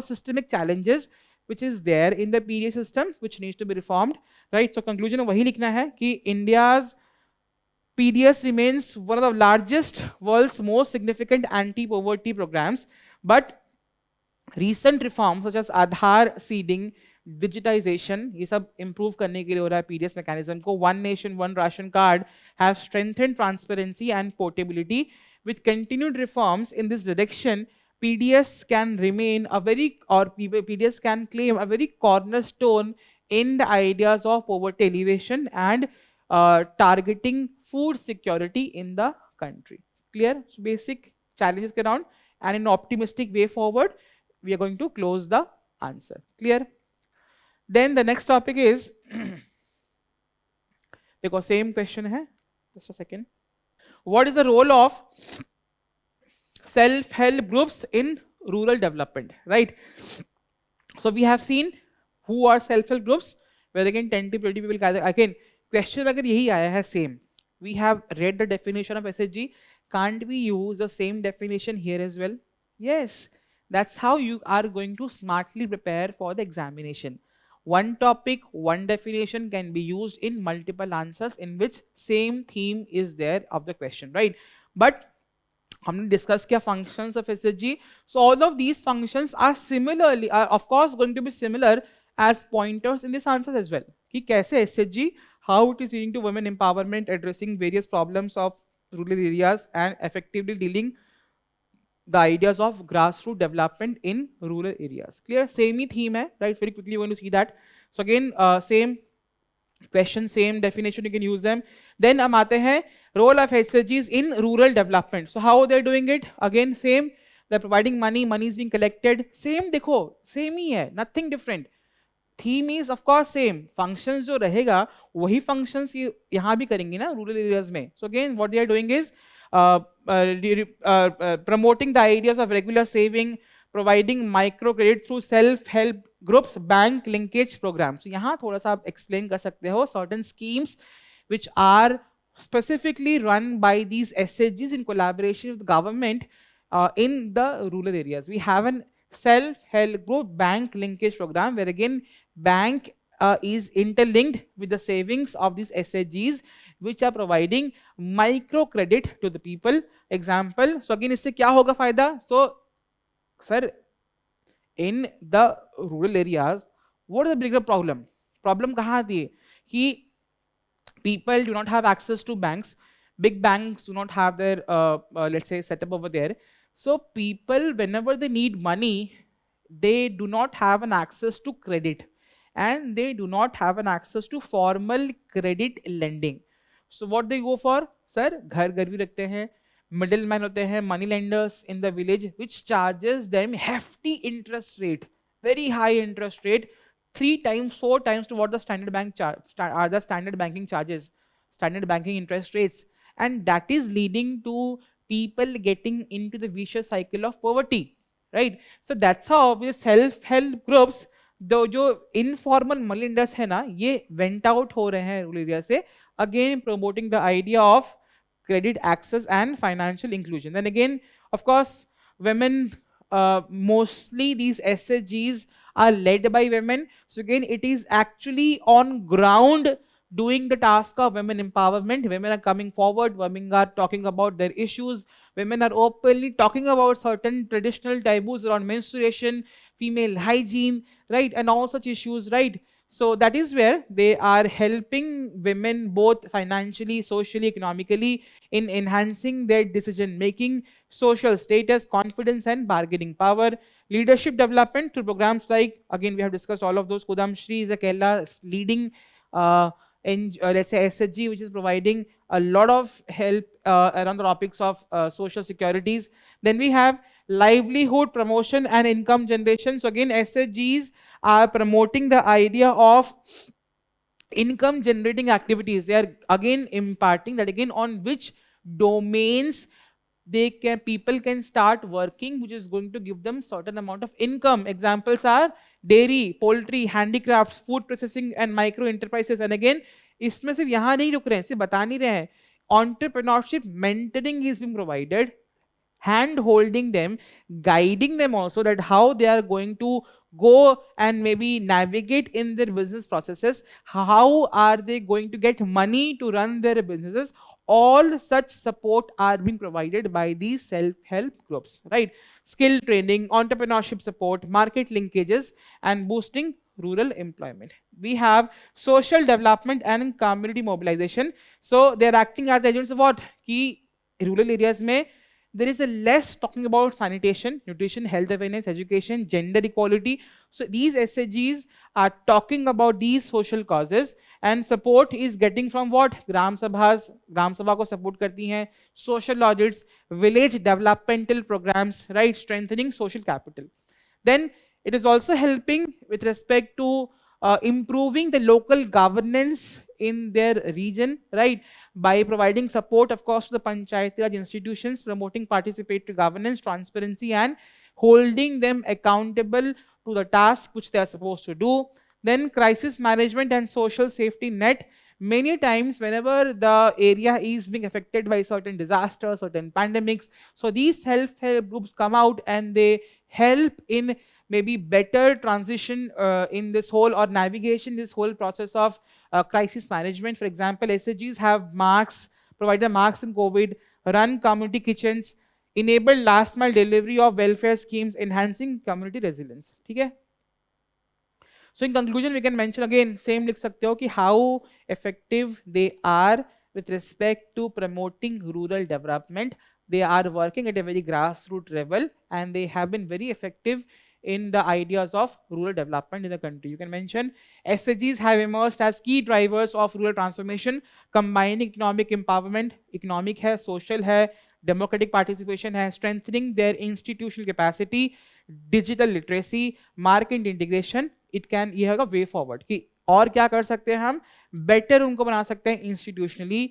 systemic challenges which is there in the PDS system which needs to be reformed, right? So conclusion में वही लिखना है कि India's PDS remains one of the largest, world's most significant anti-poverty programs, but recent reforms such as Aadhaar seeding, digitisation, ये सब improve करने के लिए हो रहा है पीडीएस मैकेनिज्म को. One nation one ration card have strengthened transparency and portability. With continued reforms in this direction, PDS can remain a very, or PDS can claim a very cornerstone in the ideas of poverty alleviation and targeting food security in the country. Clear? So basic challenges के around, and in optimistic way forward, we are going to close the answer. Clear? Then the next topic is देखो same question है, just a second. What is the role of self-help groups in rural development, right? So we have seen who are self-help groups, where again 10 to 20 people gather. Again question अगर यही आया है same, we have read the definition of SHG, can't we use the same definition here as well? Yes, that's how you are going to smartly prepare for the examination. One topic, one definition can be used in multiple answers in which same theme is there of the question, right? But हमने discuss किया functions of SHG. So all of these functions are similarly, are of course going to be similar as pointers in this answer as well. कि कैसे SHG, how it is leading to women empowerment, addressing various problems of rural areas and effectively dealing the ideas of grassroots development in rural areas. Clear? Same he theme है, right? Very quickly we're going to see that. So again, same question, same definition, you can use them. Then हम आते हैं role of SHGs in rural development. So how they're doing it? Again same, they're providing money, money is being collected. Same देखो, same ही है, nothing different. Theme is of course same. Functions जो रहेगा वही functions यहाँ भी करेंगे ना rural areas में. So again what they are doing is promoting the ideas of regular saving, providing micro credit through self-help groups, bank linkage programs. So यहाँ थोड़ा सा आप explain कर सकते हो certain schemes which are specifically run by these SHGs in collaboration with government in the rural areas. We have an self-help group bank linkage program where again bank is interlinked with the savings of these SHGs which are providing micro credit to the people. Example, so again इससे क्या होगा फायदा? So sir, in the rural areas, what is the bigger problem? Problem कहाँ आती है कि people do not have access to banks. Big banks do not have their let's say setup over there. So people, whenever they need money, they do not have an access to credit. and they do not have an access to formal credit lending. So what they go for, sir, घर गिरवी रखते हैं, middlemen होते हैं, money lenders in the village, which charges them hefty interest rate, very high interest rate, 3 times, 4 times to what the standard bank are the standard banking charges, standard banking interest rates, and that is leading to people getting into the vicious cycle of poverty, right? So that's how obvious self-help groups, जो informal money lenders है ना, ये went out हो रहे हैं rural area से, again promoting the idea of credit access and financial inclusion. Then again, of course, women, mostly these SHGs are led by women. So again, it is actually on ground doing the task of women empowerment. Women are coming forward, women are talking about their issues, women are openly talking about certain traditional taboos around menstruation, female hygiene, right, and all such issues, right? So that is where they are helping women both financially, socially, economically in enhancing their decision making, social status, confidence, and bargaining power. Leadership development through programs like, again, we have discussed all of those. Kudam Shri is a Kerala leading let's say SHG, which is providing a lot of help around the topics of social securities. Then we have livelihood promotion and income generation. So again, SHGs are promoting the idea of income generating activities. They are again imparting that again on which domains people can start working, which is going to give them certain amount of income. Examples are dairy, poultry, handicrafts, food processing and micro enterprises. And again, इसमें सिर्फ यहाँ नहीं रुक रहे हैं, सिर्फ बता नहीं रहे हैं, entrepreneurship mentoring is being provided, hand holding them, guiding them also that how they are going to go and maybe navigate in their business processes, how are they going to get money to run their businesses. All such support are being provided by these self-help groups, right? Skill training, entrepreneurship support, market linkages, and boosting rural employment. We have social development and community mobilization. So they're acting as agents of what? Ki rural areas mein there is a less talking about sanitation, nutrition, health awareness, education, gender equality. So these SHGs are talking about these social causes, and support is getting from what? Gram Sabhas, Gram Sabha ko support karti hain, social audits, village developmental programs, right? Strengthening social capital. Then it is also helping with respect to improving the local governance in their region, right? By providing support, of course, to the Panchayati Raj institutions, promoting participatory governance, transparency, and holding them accountable to the task which they are supposed to do. Then crisis management and social safety net. Many times, whenever the area is being affected by certain disasters, certain pandemics, so these self-help groups come out and they help in maybe better transition in this whole or navigation, this whole process of crisis management. For example, SHGs have masks, provided masks in COVID, run community kitchens, enable last mile delivery of welfare schemes, enhancing community resilience. Okay? So in conclusion, we can mention again, same लिख सकते हो कि how effective they are with respect to promoting rural development. They are working at a very grassroots level and they have been very effective in the ideas of rural development in the country. You can mention SHGs have emerged as key drivers of rural transformation, combining economic empowerment, economic है, social है, democratic participation है, strengthening their institutional capacity, digital literacy, market integration. It can, ये होगा way forward कि और क्या कर सकते हैं हम, better उनको बना सकते हैं institutionally,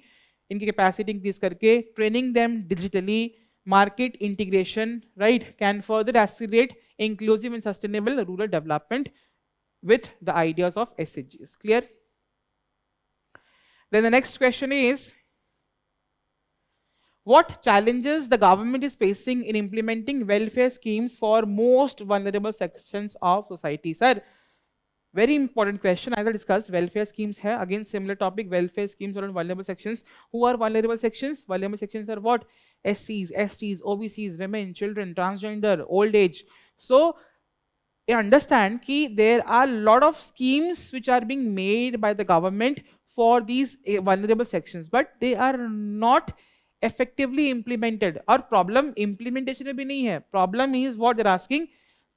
इनकी capacity increase करके, training them digitally, market integration, right, can further accelerate inclusive and sustainable rural development with the ideas of SHGs. Clear? Then the next question is, what challenges the government is facing in implementing welfare schemes for most vulnerable sections of society? Sir, very important question. As I discussed, welfare schemes hai. Again, similar topic, welfare schemes around vulnerable sections. Who are vulnerable sections? Vulnerable sections are what? SCs, STs, OBCs, women, children, transgender, old age. So, you understand that there are a lot of schemes which are being made by the government for these vulnerable sections, but they are not effectively implemented. Or problem implementation mein bhi nahi hai. Problem is what they're asking,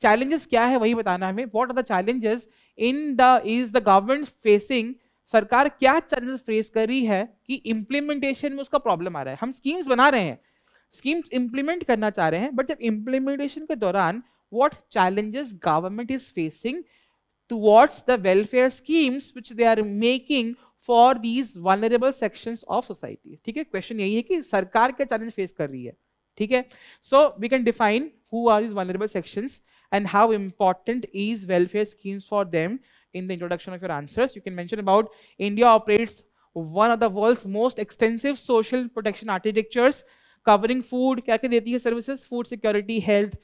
challenges क्या है वही बताना है हमें. What are the challenges is the government facing? सरकार क्या challenges face कर रही है कि implementation में उसका problem आ रहा है. हम schemes बना रहे हैं, schemes implement करना चाह रहे हैं, but जब implementation के दौरान what challenges government is facing towards the welfare schemes which they are making for these vulnerable sections of society. ठीक है, क्वेश्चन यही है कि सरकार क्या चैलेंज फेस कर रही है. ठीक है, so we can define who are these vulnerable sections and how important is welfare schemes for them in the introduction of your answers. You can mention about India operates one of the world's most extensive social protection architectures covering food, क्या क्या देती है services, food security, health,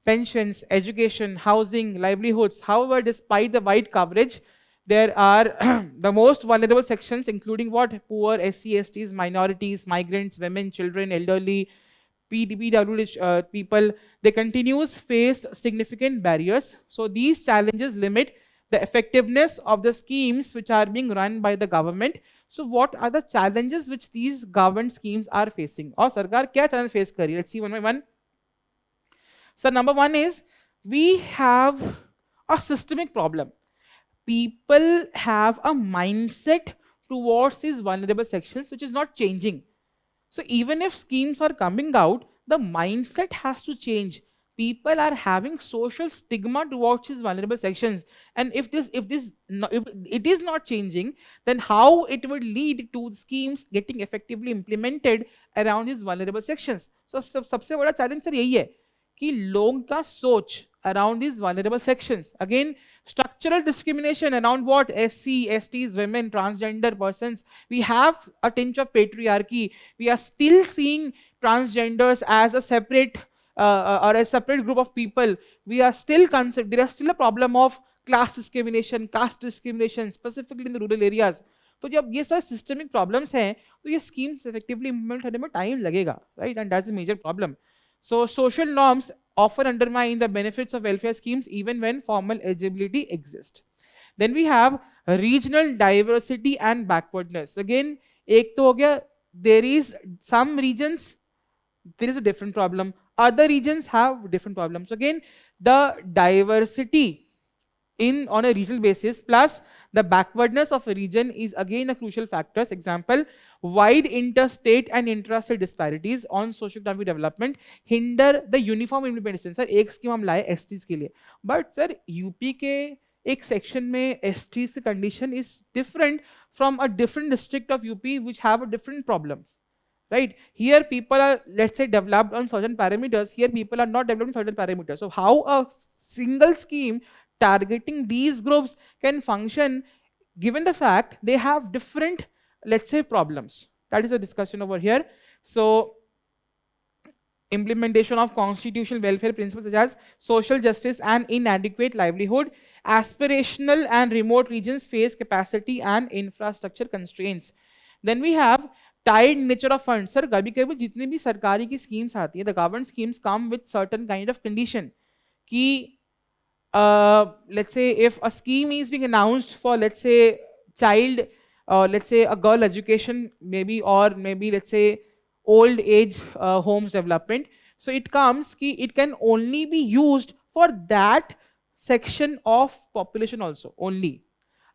pensions, education, housing, livelihoods. However, despite the wide coverage, there are the most vulnerable sections, including what? Poor, SC, STs, minorities, migrants, women, children, elderly, PWD people. They continues face significant barriers. So these challenges limit the effectiveness of the schemes which are being run by the government. So what are the challenges which these government schemes are facing? और सरकार क्या challenge face कर रही है? Let's see one by one. So number one is we have a systemic problem. People have a mindset towards these vulnerable sections which is not changing. So even if schemes are coming out, the mindset has to change. People are having social stigma towards these vulnerable sections, and if it is not changing, then how it would lead to schemes getting effectively implemented around these vulnerable sections? So सबसे बड़ा challenge sir यही है कि लोगों का सोच around these vulnerable sections. Again, structural discrimination around what? SC, STs, women, transgender persons. We have a tinge of patriarchy. We are still seeing transgenders as a separate or a separate group of people. We are still there is still a problem of class discrimination, caste discrimination, specifically in the rural areas. तो जब ये सब systemic problems हैं, तो ये schemes effectively implement होने में time लगेगा, right? And that's a major problem. So social norms often undermine the benefits of welfare schemes even when formal eligibility exists. Then we have regional diversity and backwardness. Again, एक तो हो गया, there is some regions, there is a different problem. Other regions have different problems. Again, the diversity on a regional basis plus the backwardness of a region is again a crucial factor. Example, wide interstate and intrastate disparities on socio-economic development hinder the uniform implementation. Sir, एक scheme हम लाए STs के लिए, but sir UP के एक section में STs की condition is different from a different district of UP which have a different problem. Right? Here people are, let's say, developed on certain parameters. Here people are not developed on certain parameters. So how a single scheme targeting these groups can function given the fact they have different, let's say, problems? That is the discussion over here. So implementation of constitutional welfare principles such as social justice and inadequate livelihood. Aspirational and remote regions face capacity and infrastructure constraints. Then we have tied nature of funds. Sir, कभी कभी जितनी भी सरकारी की schemes आती है, the government schemes come with certain kind of condition कि let's say if a scheme is being announced for, let's say, child, let's say a girl education maybe, or maybe let's say old age homes development, so it comes कि it can only be used for that section of population also only.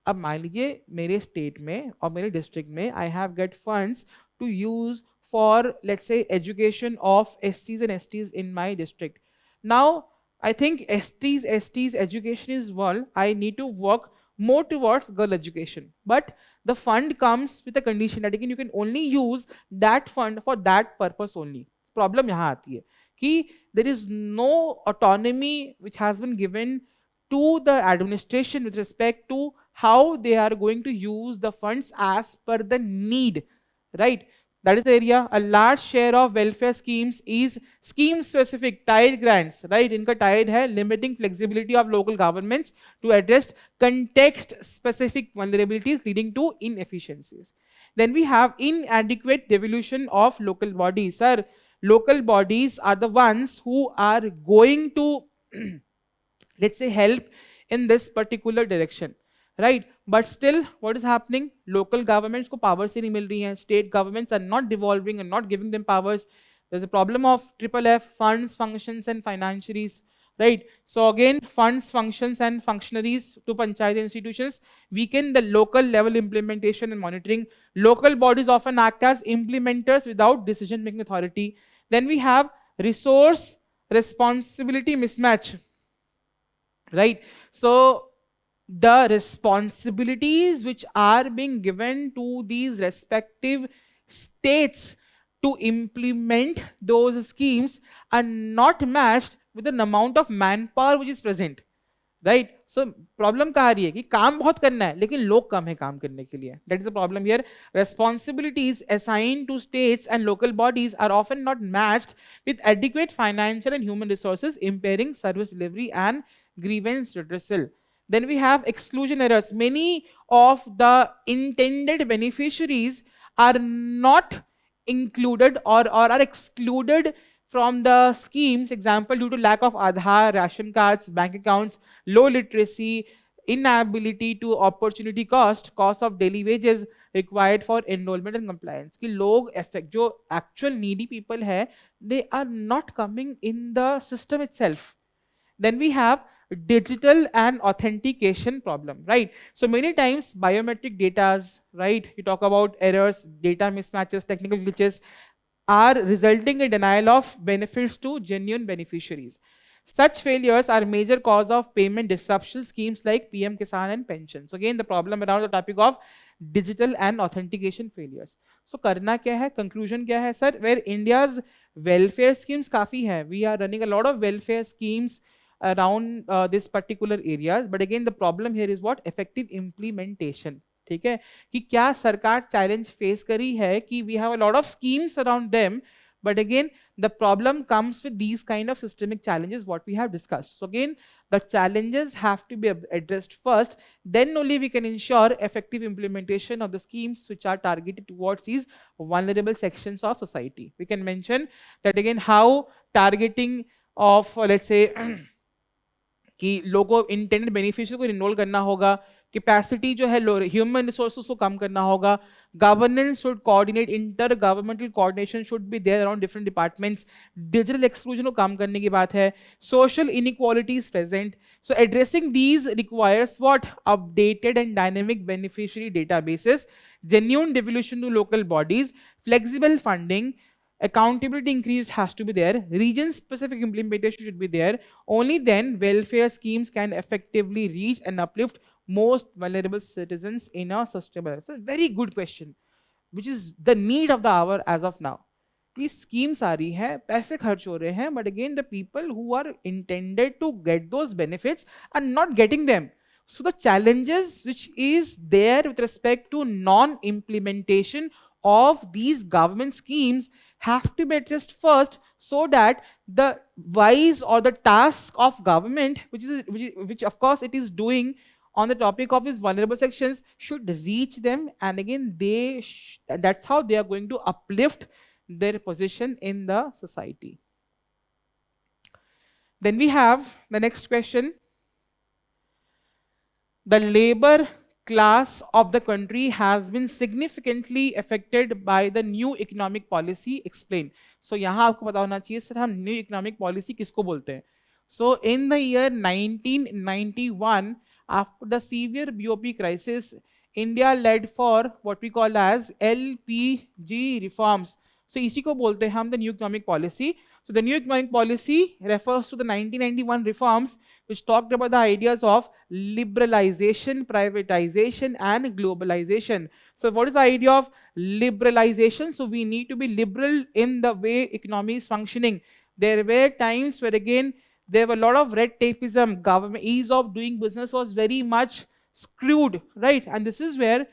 अब मान लीजिए मेरे state में और मेरे district में I have get funds to use for, let's say, education of SCs and STs in my district. Now I think STs education is one. I need to work more towards girl education, but the fund comes with a condition that again you can only use that fund for that purpose only. Problem यहाँ आती है कि there is no autonomy which has been given to the administration with respect to how they are going to use the funds as per the need, right? That is the area. A large share of welfare schemes is scheme specific tied grants, right? इनका tied है, limiting flexibility of local governments to address context specific vulnerabilities leading to inefficiencies. Then we have inadequate devolution of local bodies. Sir, local bodies are the ones who are going to let's say help in this particular direction, right? But still what is happening? Local governments को powers ही नहीं मिल रही हैं. State governments are not devolving and not giving them powers. There's a problem of FFF, funds, functions and financiaries. right? So again, funds, functions, and functionaries to panchayat institutions weaken the local level implementation and monitoring. Local bodies often act as implementers without decision making authority. Then we have resource responsibility mismatch, right? So the responsibilities which are being given to these respective states to implement those schemes are not matched with the amount of manpower which is present, right. So problem कहाँ आ रही है कि काम बहुत करना है लेकिन लोग कम है काम करने के लिए. That is the problem here. Responsibilities assigned to states and local bodies are often not matched with adequate financial and human resources, impairing service delivery and grievance redressal. Then we have exclusion errors. Many of the intended beneficiaries are not included or are excluded from the schemes, example, due to lack of Aadhaar, ration cards, bank accounts, low literacy, inability to opportunity cost of daily wages required for enrollment and compliance. कि लोग effect जो actual needy people है, they are not coming in the system itself. Then we have digital and authentication problem, right? So many times biometric data, right? You talk about errors, data mismatches, technical glitches, are resulting in denial of benefits to genuine beneficiaries. Such failures are major cause of payment disruption schemes like PM Kisan and pensions. So again, the problem around the topic of digital and authentication failures. So करना क्या है? Conclusion क्या है sir? Where India's welfare schemes काफी हैं. We are running a lot of welfare schemes around this particular areas. But again, the problem here is what? Effective implementation. ठीक है कि क्या सरकार चैलेंज फेस करी है कि we have a lot of schemes around them, but again the problem comes with these kind of systemic challenges what we have discussed. So again, the challenges have to be addressed first, then only we can ensure effective implementation of the schemes which are targeted towards these vulnerable sections of society. We can mention that again how targeting of let's say कि लोगों intended beneficiary को enrol करना होगा, capacity जो है human resources को कम करना होगा, governance should coordinate, inter governmental coordination should be there around different departments, digital exclusion को कम करने की बात है, social inequalities present. So addressing these requires what? Updated and dynamic beneficiary databases, genuine devolution to local bodies, flexible funding, accountability increase has to be there, region specific implementation should be there. Only then welfare schemes can effectively reach and uplift most vulnerable citizens in a sustainable. So very good question, which is the need of the hour as of now. These schemes आ रही है, पैसे खर्च हो रहे हैं, but again the people who are intended to get those benefits are not getting them. So the challenges which is there with respect to non-implementation of these government schemes have to be addressed first, so that the wise or the task of government, which of course it is doing on the topic of these vulnerable sections, should reach them, and again that's how they are going to uplift their position in the society. Then we have the next question. The labor class of the country has been significantly affected by the new economic policy. Explain. So यहाँ आपको पता होना चाहिए sir हम new economic policy किसको बोलते हैं. So in the year 1991, after the severe BOP crisis, India led for what we call as LPG reforms. So इसी को बोलते हैं हम the new economic policy. So the new economic policy refers to the 1991 reforms which talked about the ideas of liberalization, privatization and globalization. So what is the idea of liberalization? So we need to be liberal in the way economy is functioning. There were times where again there were a lot of red tapeism, government ease of doing business was very much screwed, right? And this is where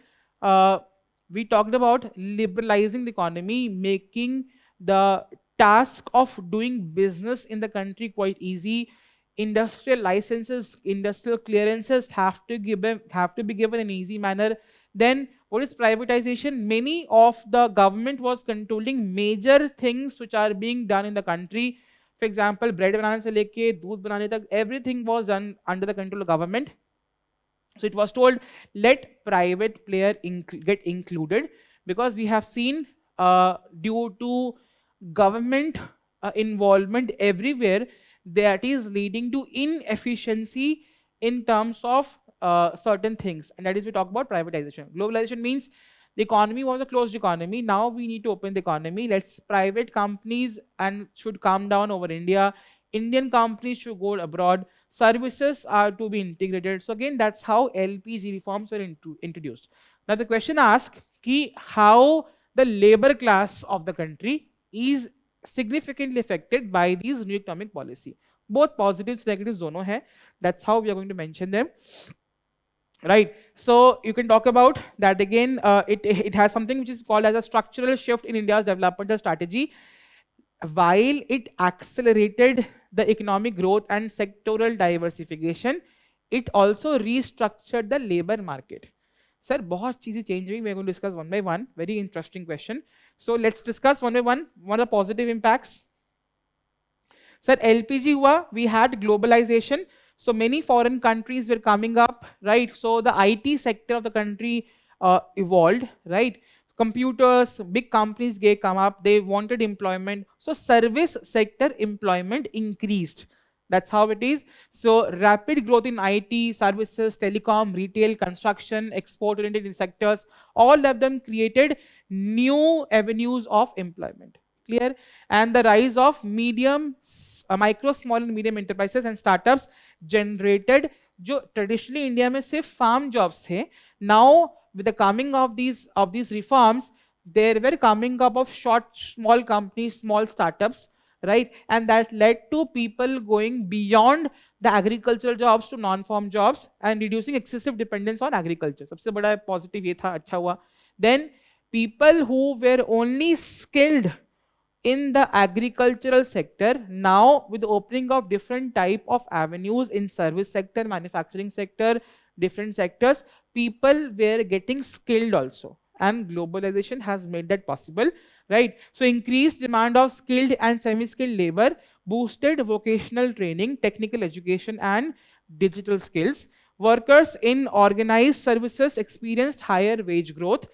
we talked about liberalizing the economy, making the task of doing business in the country quite easy. Industrial licenses, industrial clearances have to be given in easy manner. Then what is privatization? Many of the government was controlling major things which are being done in the country. For example, bread बनाने से लेके दूध बनाने तक, everything was done under the control of government. So it was told, let private player get included, because we have seen due to government involvement everywhere, that is leading to inefficiency in terms of certain things, and that is we talk about privatization. Globalization means the economy was a closed economy. Now we need to open the economy. Let's private companies and should come down over India. Indian companies should go abroad. Services are to be integrated. So again, that's how LPG reforms were introduced. Now the question asks ki how the labor class of the country is significantly affected by these new economic policy. Both positives, negatives, dono hai. That's how we are going to mention them. Right. So you can talk about that again. It has something which is called as a structural shift in India's development strategy. While it accelerated the economic growth and sectoral diversification, it also restructured the labor market. Sir, बहुत चीजें change हुई. We are going to discuss one by one. Very interesting question. So let's discuss one by one. What are the positive impacts? Sir, LPG हुआ. We had globalization. So many foreign countries were coming up, right? So the IT sector of the country evolved, right? Computers, big companies come up, they wanted employment. So service sector employment increased. That's how it is. So rapid growth in IT, services, telecom, retail, construction, export-oriented sectors, all of them created new avenues of employment. Clear? And the rise of micro, small and medium enterprises and startups generated जो traditionally India में सिर्फ farm jobs थे. Now with the coming of these reforms, there were coming up of small companies, small startups, right? And that led to people going beyond the agricultural jobs to non-farm jobs and reducing excessive dependence on agriculture. सबसे बड़ा positive ये था, अच्छा हुआ. Then people who were only skilled in the agricultural sector, now with the opening of different type of avenues in service sector, manufacturing sector, different sectors, people were getting skilled also, and globalization has made that possible, right? So increased demand of skilled and semi-skilled labor boosted vocational training, technical education and digital skills. Workers in organized services experienced higher wage growth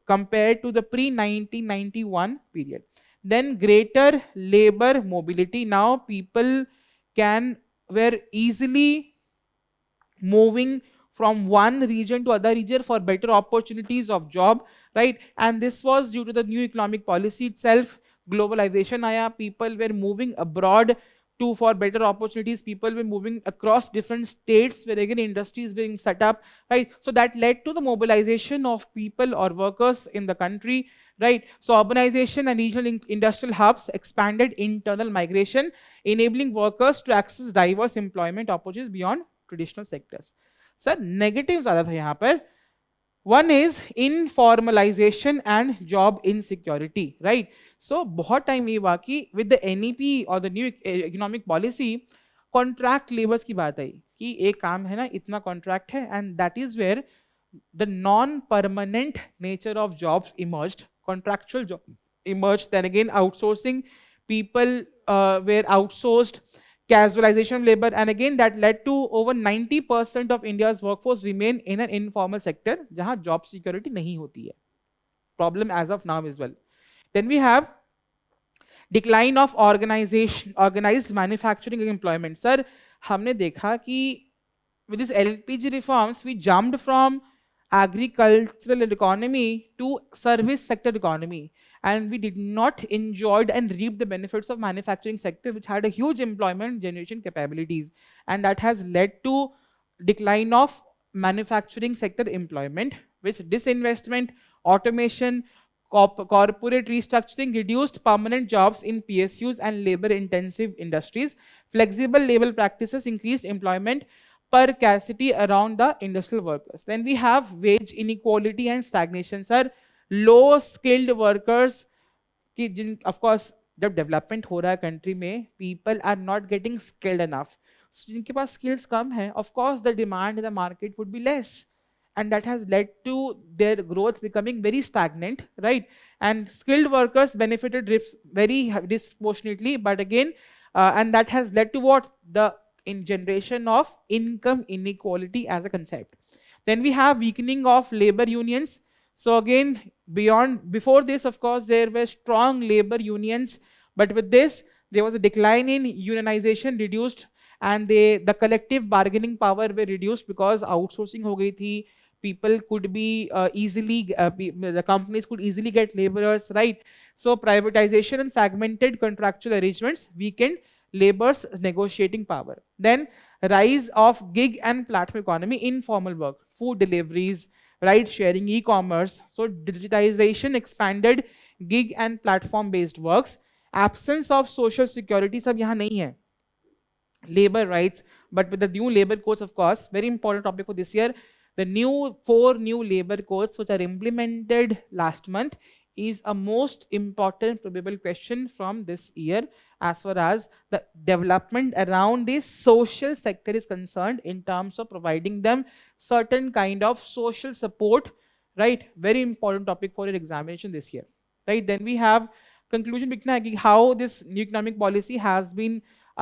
compared to the pre-1991 period. Then greater labor mobility. Now people were easily moving from one region to other region for better opportunities of job, right? And this was due to the new economic policy itself. Globalization aaya, people were moving abroad for better opportunities. People were moving across different states where again industries being set up, right? So that led to the mobilization of people or workers in the country, right? So urbanization and regional industrial hubs expanded internal migration, enabling workers to access diverse employment opportunities beyond traditional sectors. Sir, negatives ज़्यादा था यहाँ पर. One is informalization and job insecurity, right? So बहुत time ये हुआ कि with the NEP or the new economic policy, contract labors की बात आई कि एक काम है ना, इतना contract है, and that is where the non-permanent nature of jobs emerged. Contractual job emerged. Then again, outsourcing, people were outsourced, casualization of labor, and again that led to over 90% of India's workforce remain in an informal sector, जहाँ job security नहीं होती है. Problem as of now as well. Then we have decline of organized manufacturing and employment. Sir, हमने देखा कि with this LPG reforms, we jumped from agricultural economy to service sector economy, and we did not enjoy and reap the benefits of manufacturing sector, which had a huge employment generation capabilities, and that has led to decline of manufacturing sector employment, which disinvestment, automation, corporate restructuring reduced permanent jobs in PSUs and labor intensive industries. Flexible labor practices increased employment per capacity around the industrial workers. Then we have wage inequality and stagnation. Sir, low skilled workers, of course, जब development हो रहा है country में, people are not getting skilled enough. So जिनके पास skills कम है, of course the demand in the market would be less, and that has led to their growth becoming very stagnant, right? And skilled workers benefited very disproportionately, but again, and that has led to what? The generation of income inequality as a concept. Then we have weakening of labor unions. So again, before this, of course, there were strong labor unions, but with this, there was a decline in unionization, reduced, and the collective bargaining power were reduced because outsourcing ho gayi thi. People could be easily, the companies could easily get laborers, right? So privatization and fragmented contractual arrangements weakened labor's negotiating power. Then rise of gig and platform economy, informal work, food deliveries, ride sharing, e-commerce. So digitization expanded gig and platform based works. Absence of social security सब यहाँ नहीं है. Labor rights, but with the new labor codes, of course, very important topic for this year. The four new labor codes which are implemented last month is a most important probable question from this year as far as the development around the social sector is concerned, in terms of providing them certain kind of social support, right? Very important topic for your examination this year, right? Then we have conclusion how this new economic policy has been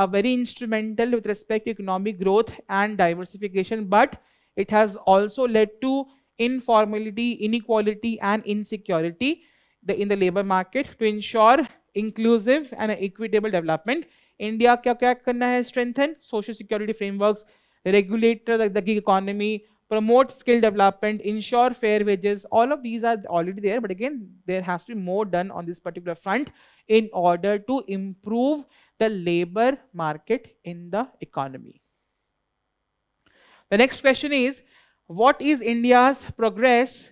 very instrumental with respect to economic growth and diversification, but it has also led to informality, inequality, and insecurity in the labor market. To ensure inclusive and equitable development, India क्या करना है? Strengthen social security frameworks, regulate the gig economy, promote skill development, ensure fair wages. All of these are already there, but again, there has to be more done on this particular front in order to improve the labor market in the economy. The next question is, what is India's progress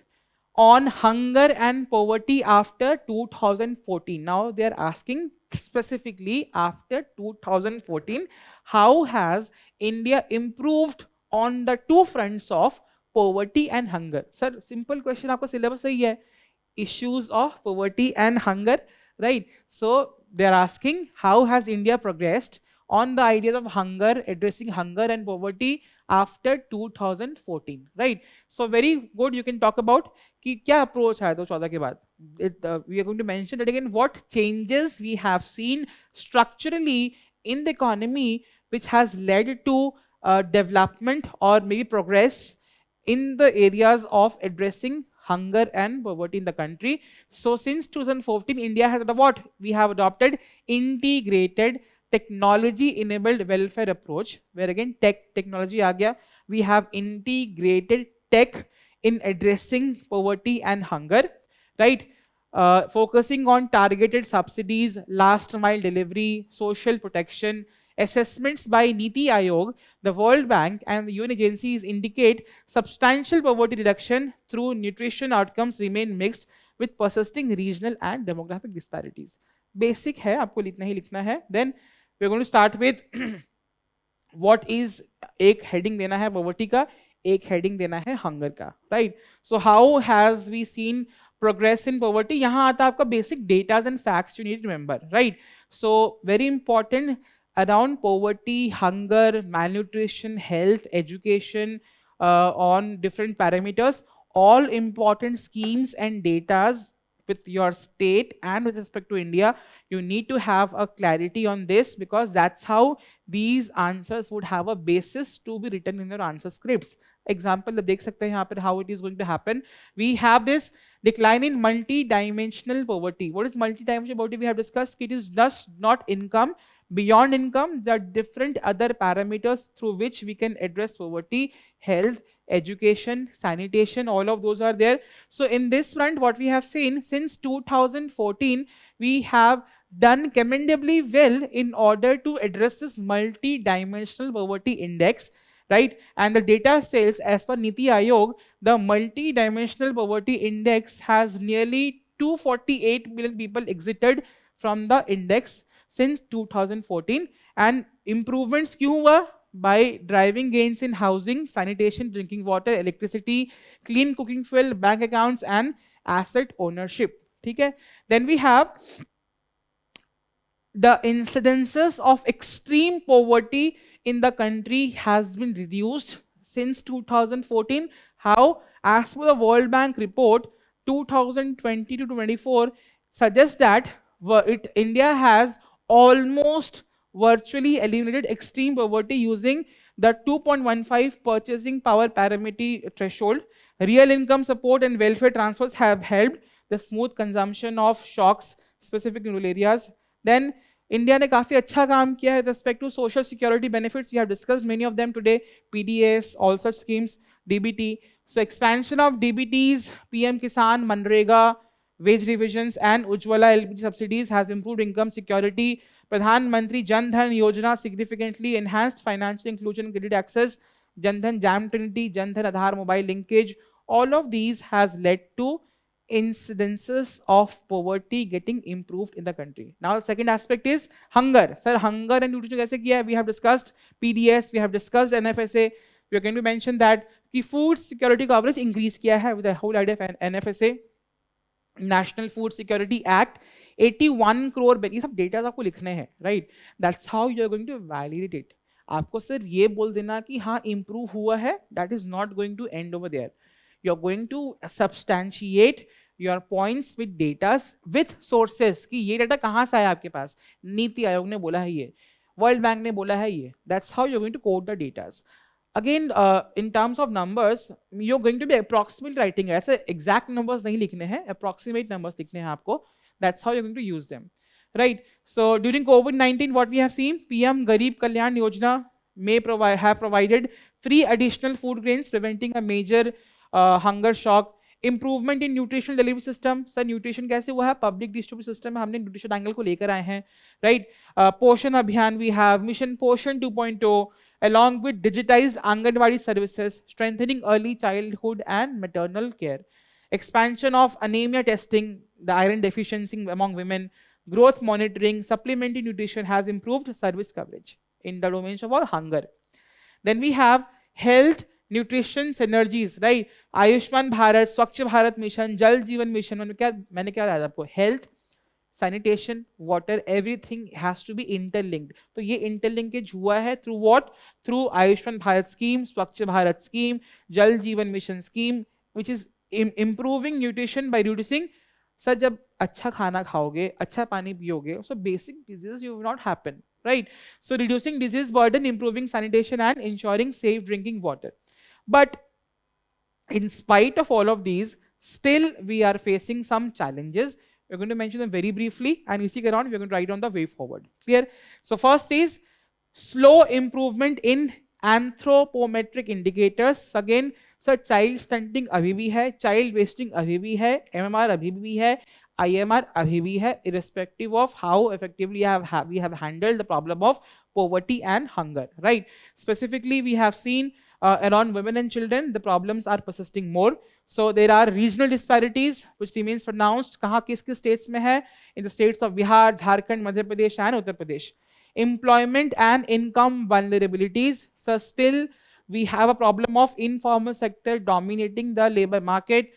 on hunger and poverty after 2014? Now they are asking specifically after 2014, how has India improved on the two fronts of poverty and hunger? Sir, simple question, आपका syllabus सही है. Issues of poverty and hunger, right? So they are asking, how has India progressed on the ideas of hunger, addressing hunger and poverty after 2014, right? So very good, you can talk about कि क्या approach है 2014 के बाद. We are going to mention that again, what changes we have seen structurally in the economy which has led to development or maybe progress in the areas of addressing hunger and poverty in the country. So since 2014, India has what? We have adopted integrated technology enabled welfare approach, where again technology aa gaya. We have integrated tech in addressing poverty and hunger, right? Focusing on targeted subsidies, last mile delivery, social protection. Assessments by Niti Aayog, the World Bank, and the UN agencies indicate substantial poverty reduction through nutrition outcomes remain mixed with persisting regional and demographic disparities. Basic है, आपको इतना ही लिखना है. Then we're going to start with what is, एक heading देना है poverty का, एक heading देना है hunger का, right? So how has we seen progress in poverty? यहाँ आता है आपका basic data and facts you need to remember, right? So very important around poverty, hunger, malnutrition, health, education, on different parameters, all important schemes and datas with your state and with respect to India, you need to have a clarity on this, because that's how these answers would have a basis to be written in your answer scripts. Example, देख सकते हैं यहाँ पर how it is going to happen. We have this decline in multi-dimensional poverty. What is multi-dimensional poverty? We have discussed it is just not income. Beyond income, there are different other parameters through which we can address poverty, health, education, sanitation, all of those are there. So in this front, what we have seen since 2014, we have done commendably well in order to address this multi-dimensional poverty index, right? And the data says, as per Niti Aayog, the multi-dimensional poverty index has nearly 248 million people exited from the index since 2014. And improvements क्यों हुआ? By driving gains in housing, sanitation, drinking water, electricity, clean cooking fuel, bank accounts, and asset ownership. ठीक है? Then we have the incidences of extreme poverty in the country has been reduced since 2014. How? As per the World Bank report, 2020 to 24 suggests that India has almost virtually eliminated extreme poverty using the 2.15 purchasing power parameter threshold. Real income support and welfare transfers have helped the smooth consumption of shocks specific in rural areas. Then India ने काफी अच्छा काम किया है with respect to social security benefits. We have discussed many of them today. PDS, all such schemes, DBT. So expansion of DBTs, PM Kisan, Manrega, wage revisions, and Ujjwala LPG subsidies has improved income security. Pradhan Mantri Jan Dhan Yojana significantly enhanced financial inclusion and credit access. Jan Dhan Jam Trinity, Jan Dhan Aadhaar mobile linkage. All of these has led to incidences of poverty getting improved in the country. Now, the second aspect is hunger. Sir, hunger and nutrition kaise kiya hai? We have discussed PDS, we have discussed NFSA. We are going to mention that the food security coverage increase kiya hai with the whole idea of NFSA. National food security act 81 crore, ये सब data आपको लिखने हैं, right? That's how you are going to validate it. आपको सिर्फ ये बोल देना कि हाँ इंप्रूव हुआ है, that is not going to end over there. You are going to substantiate your points with data, with sources, कि ये डेटा कहाँ से आया आपके पास. नीति आयोग ने बोला है ये, वर्ल्ड बैंक ने बोला है ये. That's how you are going to quote the datas. Again, in terms of numbers, you're going to be approximately writing. ऐसे exact numbers नहीं लिखने हैं, approximate numbers लिखने हैं आपको. That's how you're going to use them, right? So during COVID-19, what we have seen, PM Garib Kalyan Yojana may have provided free additional food grains, preventing a major hunger shock. Improvement in nutritional delivery system. Sir, nutrition कैसे हुआ है? Public distribution system में हमने nutrition angle को लेकर आए हैं, right? पोषण अभियान we have, mission पोषण 2.0, along with digitized Anganwadi services, strengthening early childhood and maternal care, expansion of anemia testing, the iron deficiency among women, growth monitoring, supplementary nutrition has improved service coverage in the domains of all hunger. Then we have health, nutrition synergies, right? Ayushman Bharat, Swachh Bharat mission, Jal Jeevan mission, मैंने क्या बताया आपको? Health, sanitation, water, everything has to be interlinked. तो ये interlinkage हुआ है through what? Through Ayushman Bharat scheme, Swachh Bharat scheme, Jal Jeevan mission scheme, which is improving nutrition by reducing. Sir जब अच्छा खाना खाओगे, अच्छा पानी पियोगे, so basic diseases will not happen, right? So reducing disease burden, improving sanitation, and ensuring safe drinking water. But in spite of all of these, still we are facing some challenges. We're going to mention them very briefly, and इसी के around we're going to write on the way forward. Clear? So first is slow improvement in anthropometric indicators. Again, sir, child stunting अभी भी है, child wasting अभी भी है, MMR अभी भी है, IMR अभी भी है, irrespective of how effectively we have handled the problem of poverty and hunger, right? Specifically, we have seen around women and children, the problems are persisting more. So there are regional disparities which remains pronounced. कहाँ किस states में है? In the states of Bihar, Jharkhand, Madhya Pradesh and Uttar Pradesh. Employment and income vulnerabilities. So still we have a problem of informal sector dominating the labor market.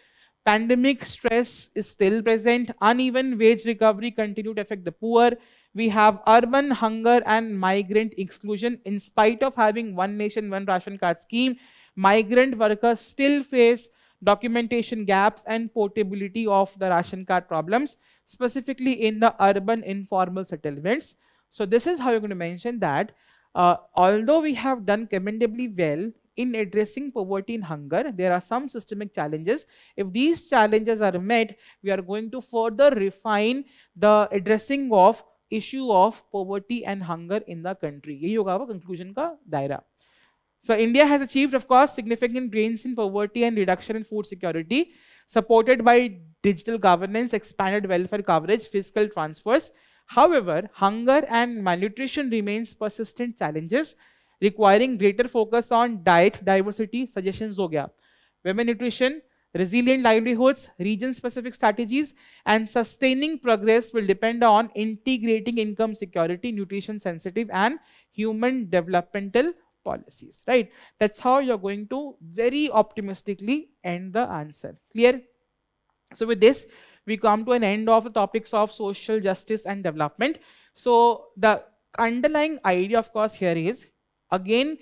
Pandemic stress is still present. Uneven wage recovery continue to affect the poor. We have urban hunger and migrant exclusion. In spite of having one nation, one ration card scheme, migrant workers still face documentation gaps and portability of the ration card problems, specifically in the urban informal settlements. So this is how you're going to mention that although we have done commendably well in addressing poverty and hunger, there are some systemic challenges. If these challenges are met, we are going to further refine the addressing of issue of poverty and hunger in the country. यही होगा वो conclusion का दायरा. So India has achieved, of course, significant gains in poverty and reduction in food security, supported by digital governance, expanded welfare coverage, fiscal transfers. However, hunger and malnutrition remains persistent challenges, requiring greater focus on diet diversity. Suggestions हो गया, women nutrition, resilient livelihoods, region-specific strategies, and sustaining progress will depend on integrating income security, nutrition-sensitive, and human developmental policies, right? That's how you're going to very optimistically end the answer. Clear? So with this, we come to an end of the topics of social justice and development. So the underlying idea, of course, here is, again,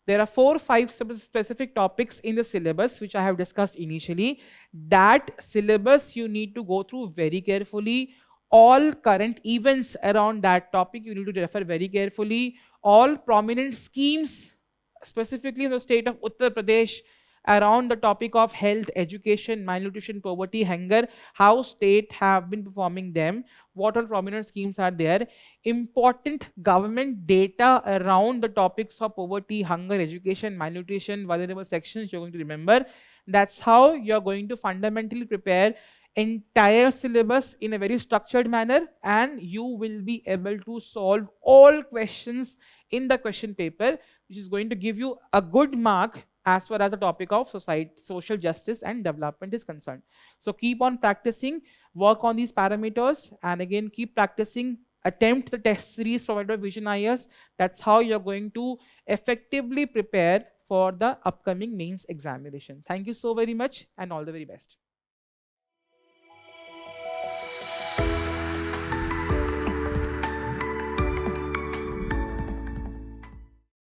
there are 4 or 5 specific topics in the syllabus which I have discussed initially. That syllabus you need to go through very carefully. All current events around that topic you need to refer very carefully. All prominent schemes, specifically in the state of Uttar Pradesh, around the topic of health, education, malnutrition, poverty, hunger, how state have been performing them, what all prominent schemes are there, important government data around the topics of poverty, hunger, education, malnutrition, vulnerable sections you're going to remember. That's how you're going to fundamentally prepare entire syllabus in a very structured manner, and you will be able to solve all questions in the question paper, which is going to give you a good mark as far as the topic of society, social justice and development is concerned. So keep on practicing, work on these parameters, and again keep practicing, attempt the test series provided by VisioIAS. That's how you're going to effectively prepare for the upcoming mains examination. Thank you so very much and all the very best.